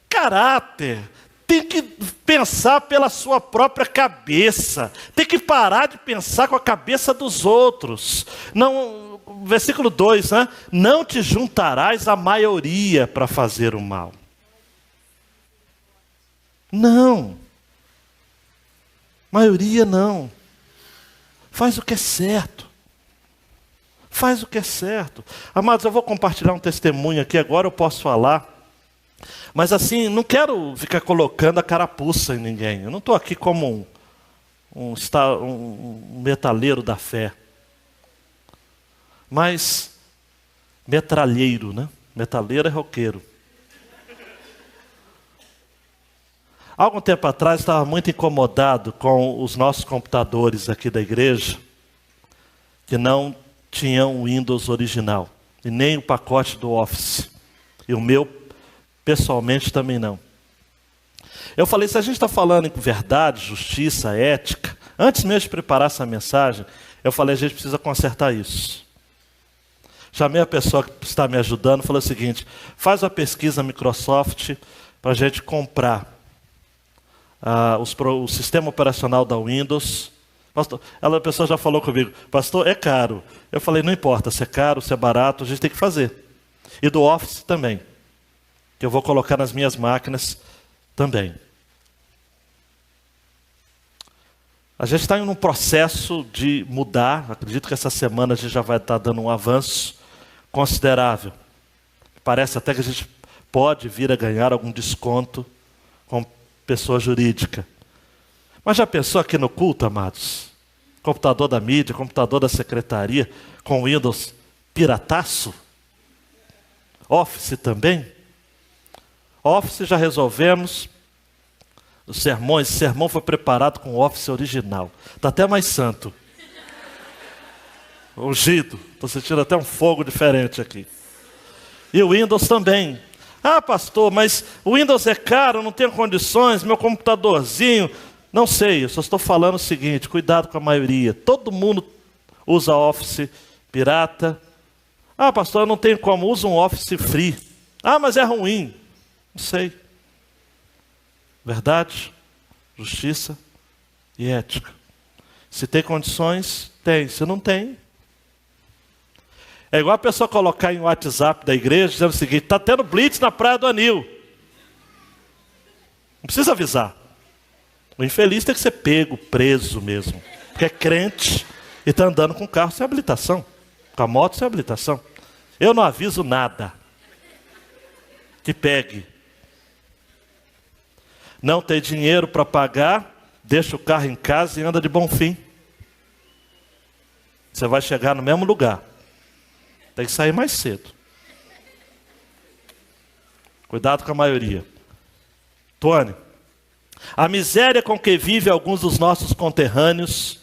caráter. Tem que pensar pela sua própria cabeça. Tem que parar de pensar com a cabeça dos outros. Não, versículo 2, né? Não te juntarás à maioria para fazer o mal. Não. Maioria não. Faz o que é certo. Faz o que é certo. Amados, eu vou compartilhar um testemunho aqui, agora eu posso falar. Mas assim, não quero ficar colocando a carapuça em ninguém. Eu não estou aqui como um metaleiro da fé. Mas metralheiro, né? Metaleiro é roqueiro. Há algum tempo atrás, estava muito incomodado com os nossos computadores aqui da igreja, que não tinham o Windows original, e nem o pacote do Office. E o meu, pessoalmente, também não. Eu falei, se a gente está falando em verdade, justiça, ética, antes mesmo de preparar essa mensagem, eu falei, a gente precisa consertar isso. Chamei a pessoa que está me ajudando, falei o seguinte, faz uma pesquisa Microsoft para a gente comprar o sistema operacional da Windows. Pastor, a pessoa já falou comigo, pastor, é caro. Eu falei, não importa, se é caro, se é barato, a gente tem que fazer. E do Office também, que eu vou colocar nas minhas máquinas também. A gente está em um processo de mudar, acredito que essa semana a gente já vai estar dando um avanço considerável. Parece até que a gente pode vir a ganhar algum desconto com pessoa jurídica. Mas já pensou aqui no culto, amados? Computador da mídia, computador da secretaria, com Windows pirataço? Office também? Office já resolvemos. Os sermões, o sermão foi preparado com o Office original. Está até mais santo. Ungido. Estou sentindo até um fogo diferente aqui. E o Windows também. Ah, pastor, mas o Windows é caro, eu não tenho condições, meu computadorzinho. Não sei, eu só estou falando o seguinte, cuidado com a maioria. Todo mundo usa Office pirata. Ah, pastor, eu não tenho como, usa um Office free. Ah, mas é ruim. Não sei. Verdade, justiça e ética. Se tem condições, tem. Se não tem. É igual a pessoa colocar em WhatsApp da igreja, dizendo o seguinte, está tendo blitz na Praia do Anil. Não precisa avisar. O infeliz tem que ser pego, preso mesmo. Porque é crente e está andando com o carro sem habilitação. Com a moto sem habilitação. Eu não aviso nada. Que pegue. Não tem dinheiro para pagar, deixa o carro em casa e anda de bom fim. Você vai chegar no mesmo lugar. Tem que sair mais cedo. Cuidado com a maioria. Tony, a miséria com que vive alguns dos nossos conterrâneos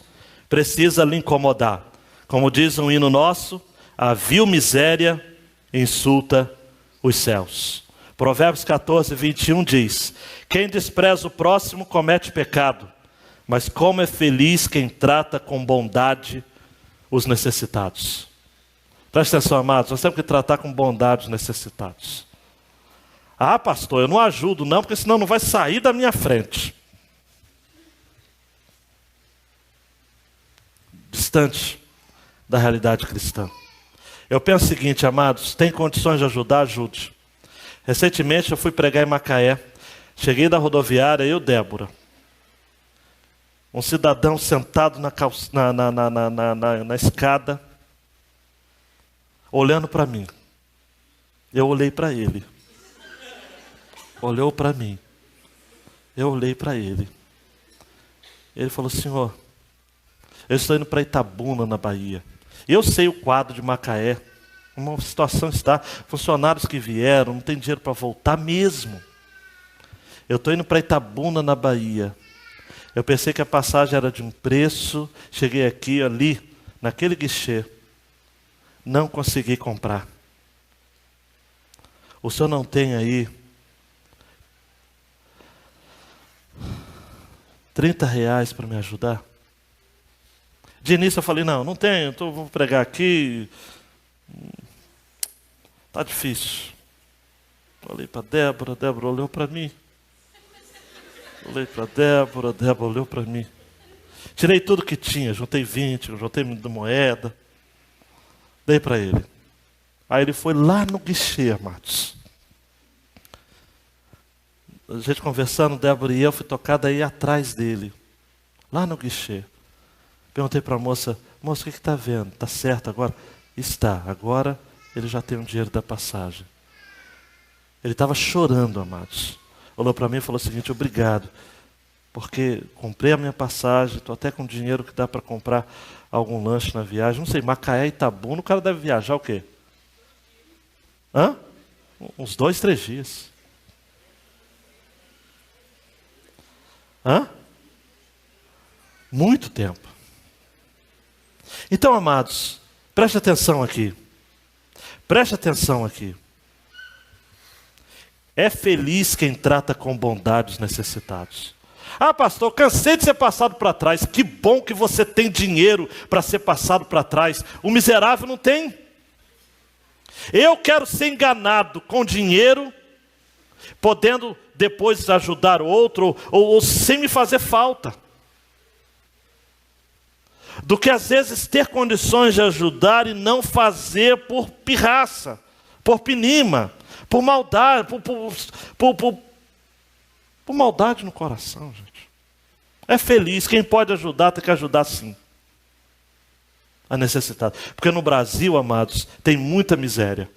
precisa lhe incomodar. Como diz um hino nosso, a vil miséria insulta os céus. Provérbios 14, 21 diz, quem despreza o próximo comete pecado, mas como é feliz quem trata com bondade os necessitados. Preste atenção, amados, nós temos que tratar com bondade os necessitados. Ah, pastor, eu não ajudo não, porque senão não vai sair da minha frente. Distante da realidade cristã. Eu penso o seguinte, amados, tem condições de ajudar, ajude. Recentemente eu fui pregar em Macaé, cheguei da rodoviária, eu, Débora. Um cidadão sentado na escada, olhando para mim. Eu olhei para ele. Olhou para mim. Eu olhei para ele. Ele falou, senhor, eu estou indo para Itabuna, na Bahia. Eu sei o quadro de Macaé. Uma situação está, funcionários que vieram, não tem dinheiro para voltar mesmo. Eu estou indo para Itabuna, na Bahia. Eu pensei que a passagem era de um preço. Cheguei aqui, ali, naquele guichê. Não consegui comprar. O senhor não tem aí R$ 30 para me ajudar? De início eu falei, não tenho, então vou pregar aqui. Está difícil. Olhei para Débora, Débora olhou para mim. Olhei para Débora, Débora olhou para mim. Tirei tudo que tinha, juntei 20, juntei moeda. Dei para ele. Aí ele foi lá no guichê, amados. A gente conversando, Débora e eu, fui tocado aí atrás dele. Lá no guichê. Perguntei para a moça, moça, o que está vendo? Está certo agora? Está, agora ele já tem o dinheiro da passagem. Ele estava chorando, amados. Olhou para mim e falou o seguinte, obrigado. Porque comprei a minha passagem, estou até com dinheiro que dá para comprar algum lanche na viagem. Não sei, Macaé e Itabuna, o cara deve viajar o quê? Uns 2, 3 dias. Muito tempo. Então, amados, preste atenção aqui. Preste atenção aqui. É feliz quem trata com bondade os necessitados. Ah, pastor, cansei de ser passado para trás. Que bom que você tem dinheiro para ser passado para trás. O miserável não tem. Eu quero ser enganado com dinheiro, podendo depois ajudar outro, ou sem me fazer falta. Do que às vezes ter condições de ajudar e não fazer por pirraça, por pinima, por maldade, por maldade no coração, gente. É feliz, quem pode ajudar tem que ajudar sim. A necessitada. Porque no Brasil, amados, tem muita miséria.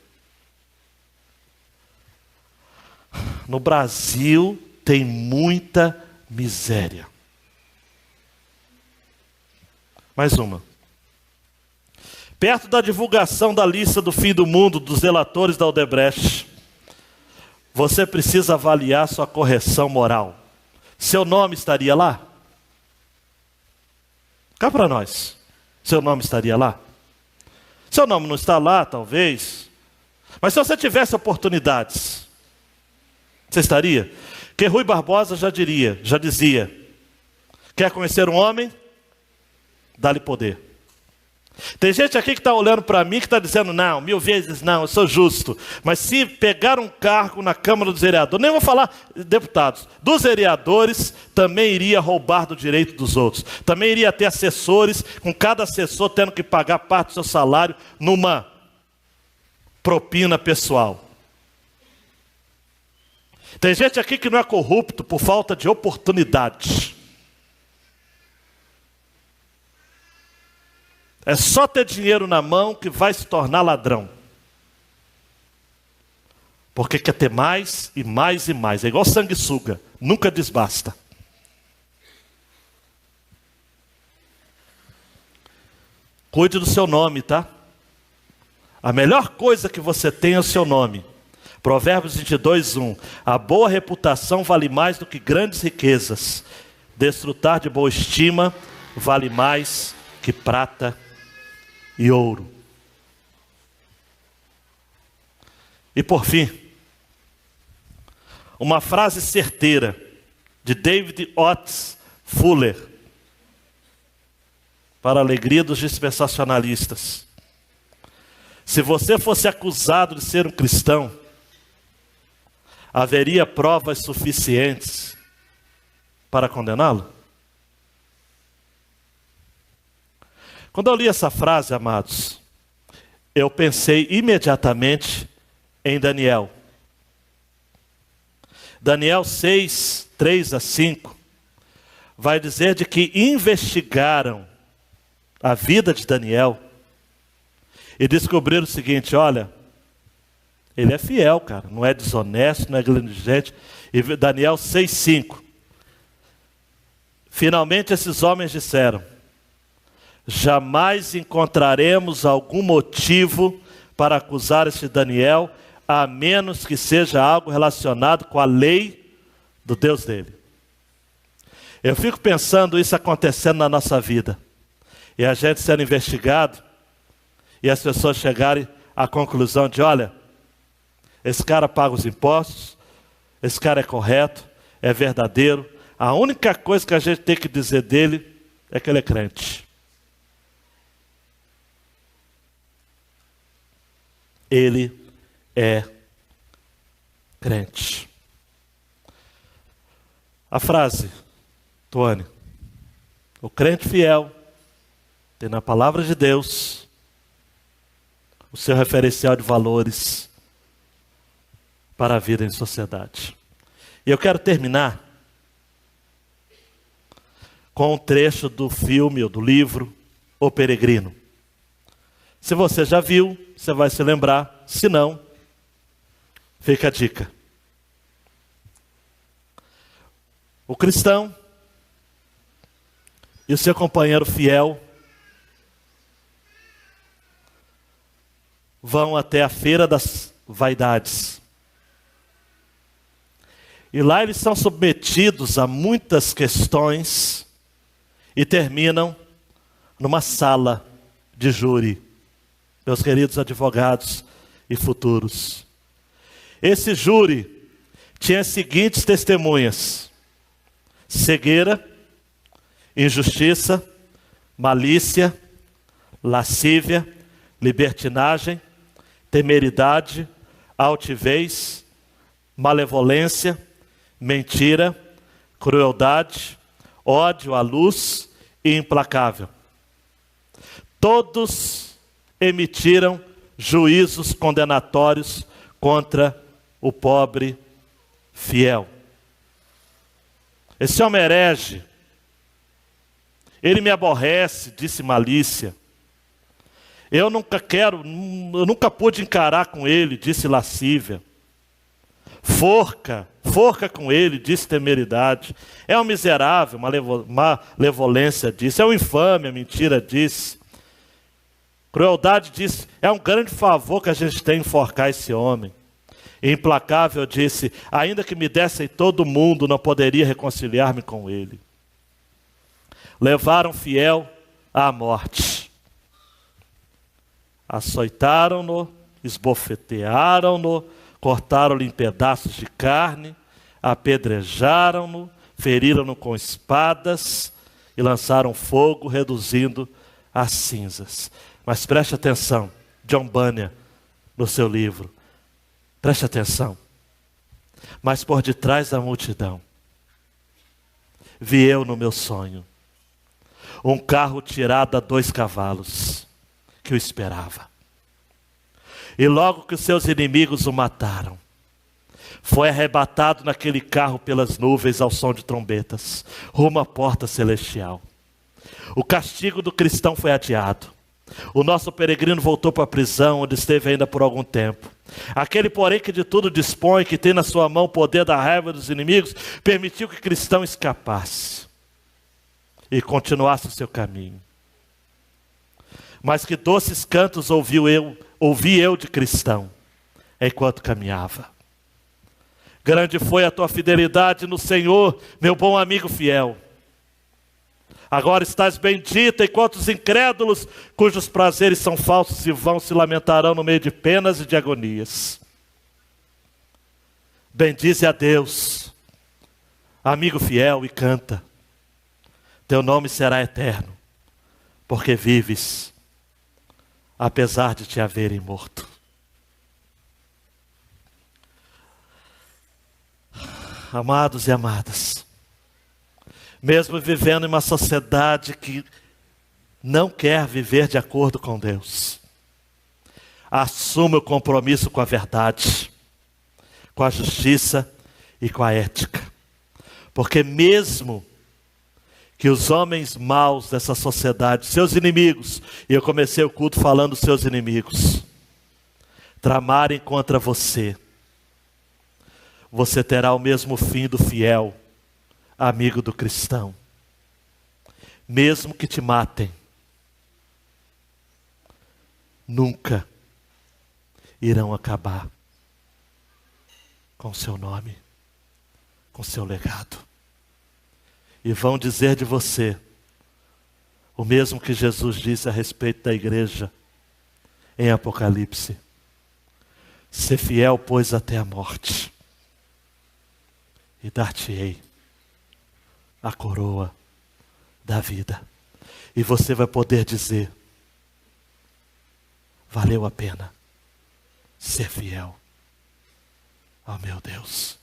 No Brasil tem muita miséria. Mais uma. Perto da divulgação da lista do fim do mundo dos delatores da Odebrecht, você precisa avaliar sua correção moral. Seu nome estaria lá? Cá para nós. Seu nome estaria lá? Seu nome não está lá, talvez. Mas se você tivesse oportunidades, você estaria? Porque Rui Barbosa já dizia, quer conhecer um homem? Dá-lhe poder. Tem gente aqui que está olhando para mim que está dizendo, não, 1000 vezes não, eu sou justo. Mas se pegar um cargo na Câmara dos Vereadores, nem vou falar deputados, dos vereadores, também iria roubar do direito dos outros. Também iria ter assessores, com cada assessor tendo que pagar parte do seu salário numa propina pessoal. Tem gente aqui que não é corrupto por falta de oportunidade. É só ter dinheiro na mão que vai se tornar ladrão. Porque quer ter mais e mais e mais. É igual sanguessuga, nunca desbasta. Cuide do seu nome, tá? A melhor coisa que você tem é o seu nome. Provérbios 22:1. A boa reputação vale mais do que grandes riquezas. Desfrutar de boa estima vale mais que prata e ouro. E por fim, uma frase certeira de David Oates Fuller, para a alegria dos dispensacionalistas. Se você fosse acusado de ser um cristão, haveria provas suficientes para condená-lo? Quando eu li essa frase, amados, eu pensei imediatamente em Daniel. Daniel 6, 3-5, vai dizer de que investigaram a vida de Daniel e descobriram o seguinte, olha, ele é fiel, cara, não é desonesto, não é negligente. E Daniel 6:5. Finalmente esses homens disseram, jamais encontraremos algum motivo para acusar este Daniel, a menos que seja algo relacionado com a lei do Deus dele. Eu fico pensando isso acontecendo na nossa vida. E a gente sendo investigado, e as pessoas chegarem à conclusão de, olha, esse cara paga os impostos, esse cara é correto, é verdadeiro. A única coisa que a gente tem que dizer dele é que ele é crente. Ele é crente. A frase, Tuane, o crente fiel tem na palavra de Deus o seu referencial de valores para a vida em sociedade. E eu quero terminar com um trecho do filme ou do livro O Peregrino. Se você já viu, você vai se lembrar. Se não, fica a dica. O cristão e o seu companheiro fiel vão até a feira das vaidades. E lá eles são submetidos a muitas questões e terminam numa sala de júri. Meus queridos advogados e futuros. Esse júri tinha as seguintes testemunhas: cegueira, injustiça, malícia, lascívia, libertinagem, temeridade, altivez, malevolência, mentira, crueldade, ódio à luz e implacável. Todos emitiram juízos condenatórios contra o pobre fiel. Esse homem herege, ele me aborrece, disse malícia. Eu nunca pude encarar com ele, disse lascívia. Forca com ele, disse temeridade. É um miserável, malevolência, disse. É um infame, a mentira, disse. Crueldade, disse. É um grande favor que a gente tem em enforcar esse homem. E implacável, disse. Ainda que me dessem todo mundo, não poderia reconciliar-me com ele. Levaram fiel à morte. Açoitaram-no, esbofetearam-no, cortaram-lhe em pedaços de carne, apedrejaram-no, feriram-no com espadas e lançaram fogo, reduzindo as cinzas. Mas preste atenção, John Bunyan, no seu livro, preste atenção. Mas por detrás da multidão, vi eu no meu sonho, um carro tirado a 2 cavalos, que o esperava. E logo que os seus inimigos o mataram, foi arrebatado naquele carro pelas nuvens ao som de trombetas, rumo à porta celestial. O castigo do cristão foi adiado. O nosso peregrino voltou para a prisão, onde esteve ainda por algum tempo. Aquele, porém, que de tudo dispõe, que tem na sua mão o poder da raiva dos inimigos, permitiu que o cristão escapasse e continuasse o seu caminho. Mas que doces cantos ouvi eu de cristão, enquanto caminhava. Grande foi a tua fidelidade no Senhor, meu bom amigo fiel. Agora estás bendita, enquanto os incrédulos, cujos prazeres são falsos e vãos, se lamentarão no meio de penas e de agonias. Bendize a Deus, amigo fiel, e canta. Teu nome será eterno, porque vives, apesar de te haverem morto. Amados e amadas, mesmo vivendo em uma sociedade que não quer viver de acordo com Deus, assuma o compromisso com a verdade, com a justiça e com a ética. Porque mesmo que os homens maus dessa sociedade, seus inimigos, e eu comecei o culto falando seus inimigos, tramarem contra você, você terá o mesmo fim do fiel, amigo do cristão. Mesmo que te matem, nunca irão acabar com seu nome, com seu legado. E vão dizer de você o mesmo que Jesus disse a respeito da igreja em Apocalipse: ser fiel, pois, até a morte, e dar-te-ei a coroa da vida. E você vai poder dizer: valeu a pena ser fiel ao meu Deus.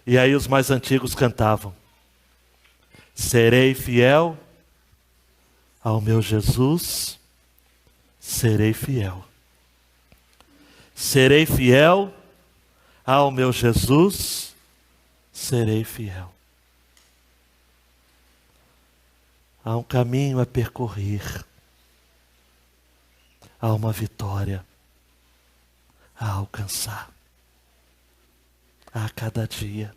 E aí os mais antigos cantavam: serei fiel ao meu Jesus, serei fiel. Serei fiel ao meu Jesus, serei fiel. Há um caminho a percorrer, há uma vitória a alcançar. A cada dia,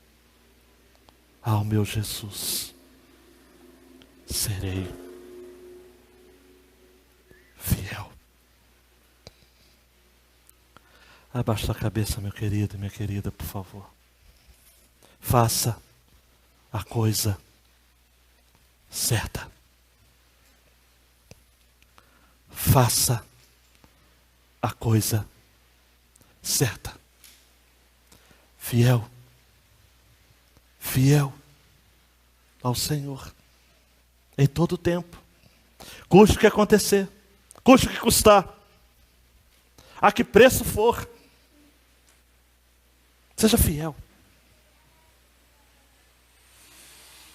ao meu Jesus, serei fiel. Abaixa a cabeça, meu querido e minha querida, por favor. Faça a coisa certa. Faça a coisa certa. Fiel. Fiel ao Senhor. Em todo o tempo. Custe o que acontecer. Custe o que custar. A que preço for. Seja fiel.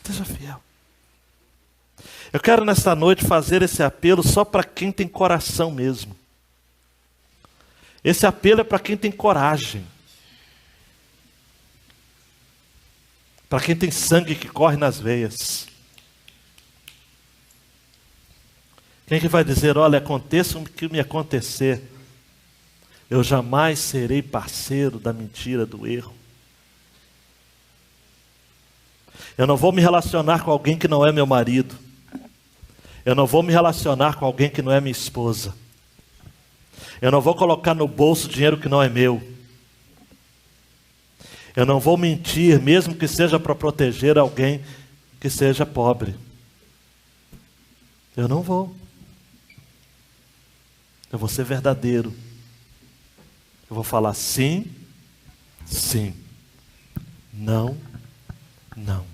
Seja fiel. Eu quero nesta noite fazer esse apelo só para quem tem coração mesmo. Esse apelo é para quem tem coragem. Para quem tem sangue que corre nas veias. Quem que vai dizer: olha, aconteça o que me acontecer, eu jamais serei parceiro da mentira, do erro. Eu não vou me relacionar com alguém que não é meu marido. Eu não vou me relacionar com alguém que não é minha esposa. Eu não vou colocar no bolso dinheiro que não é meu. Eu não vou mentir, mesmo que seja para proteger alguém que seja pobre. Eu não vou. Eu vou ser verdadeiro. Eu vou falar sim, sim. Não, não.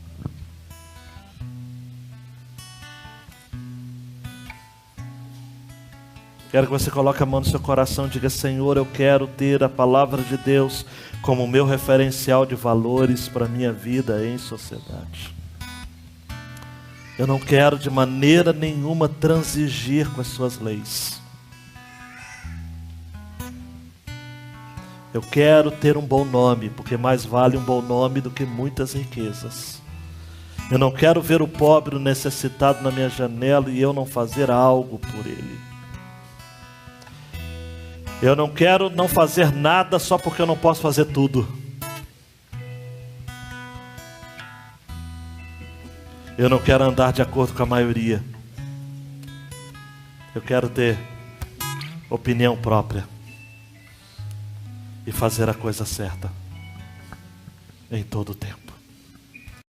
Quero que você coloque a mão no seu coração e diga: Senhor, eu quero ter a palavra de Deus como meu referencial de valores para a minha vida em sociedade. Eu não quero de maneira nenhuma transigir com as suas leis. Eu quero ter um bom nome, porque mais vale um bom nome do que muitas riquezas. Eu não quero ver o pobre, o necessitado na minha janela e eu não fazer algo por ele. Eu não quero não fazer nada só porque eu não posso fazer tudo. Eu não quero andar de acordo com a maioria. Eu quero ter opinião própria e fazer a coisa certa em todo o tempo.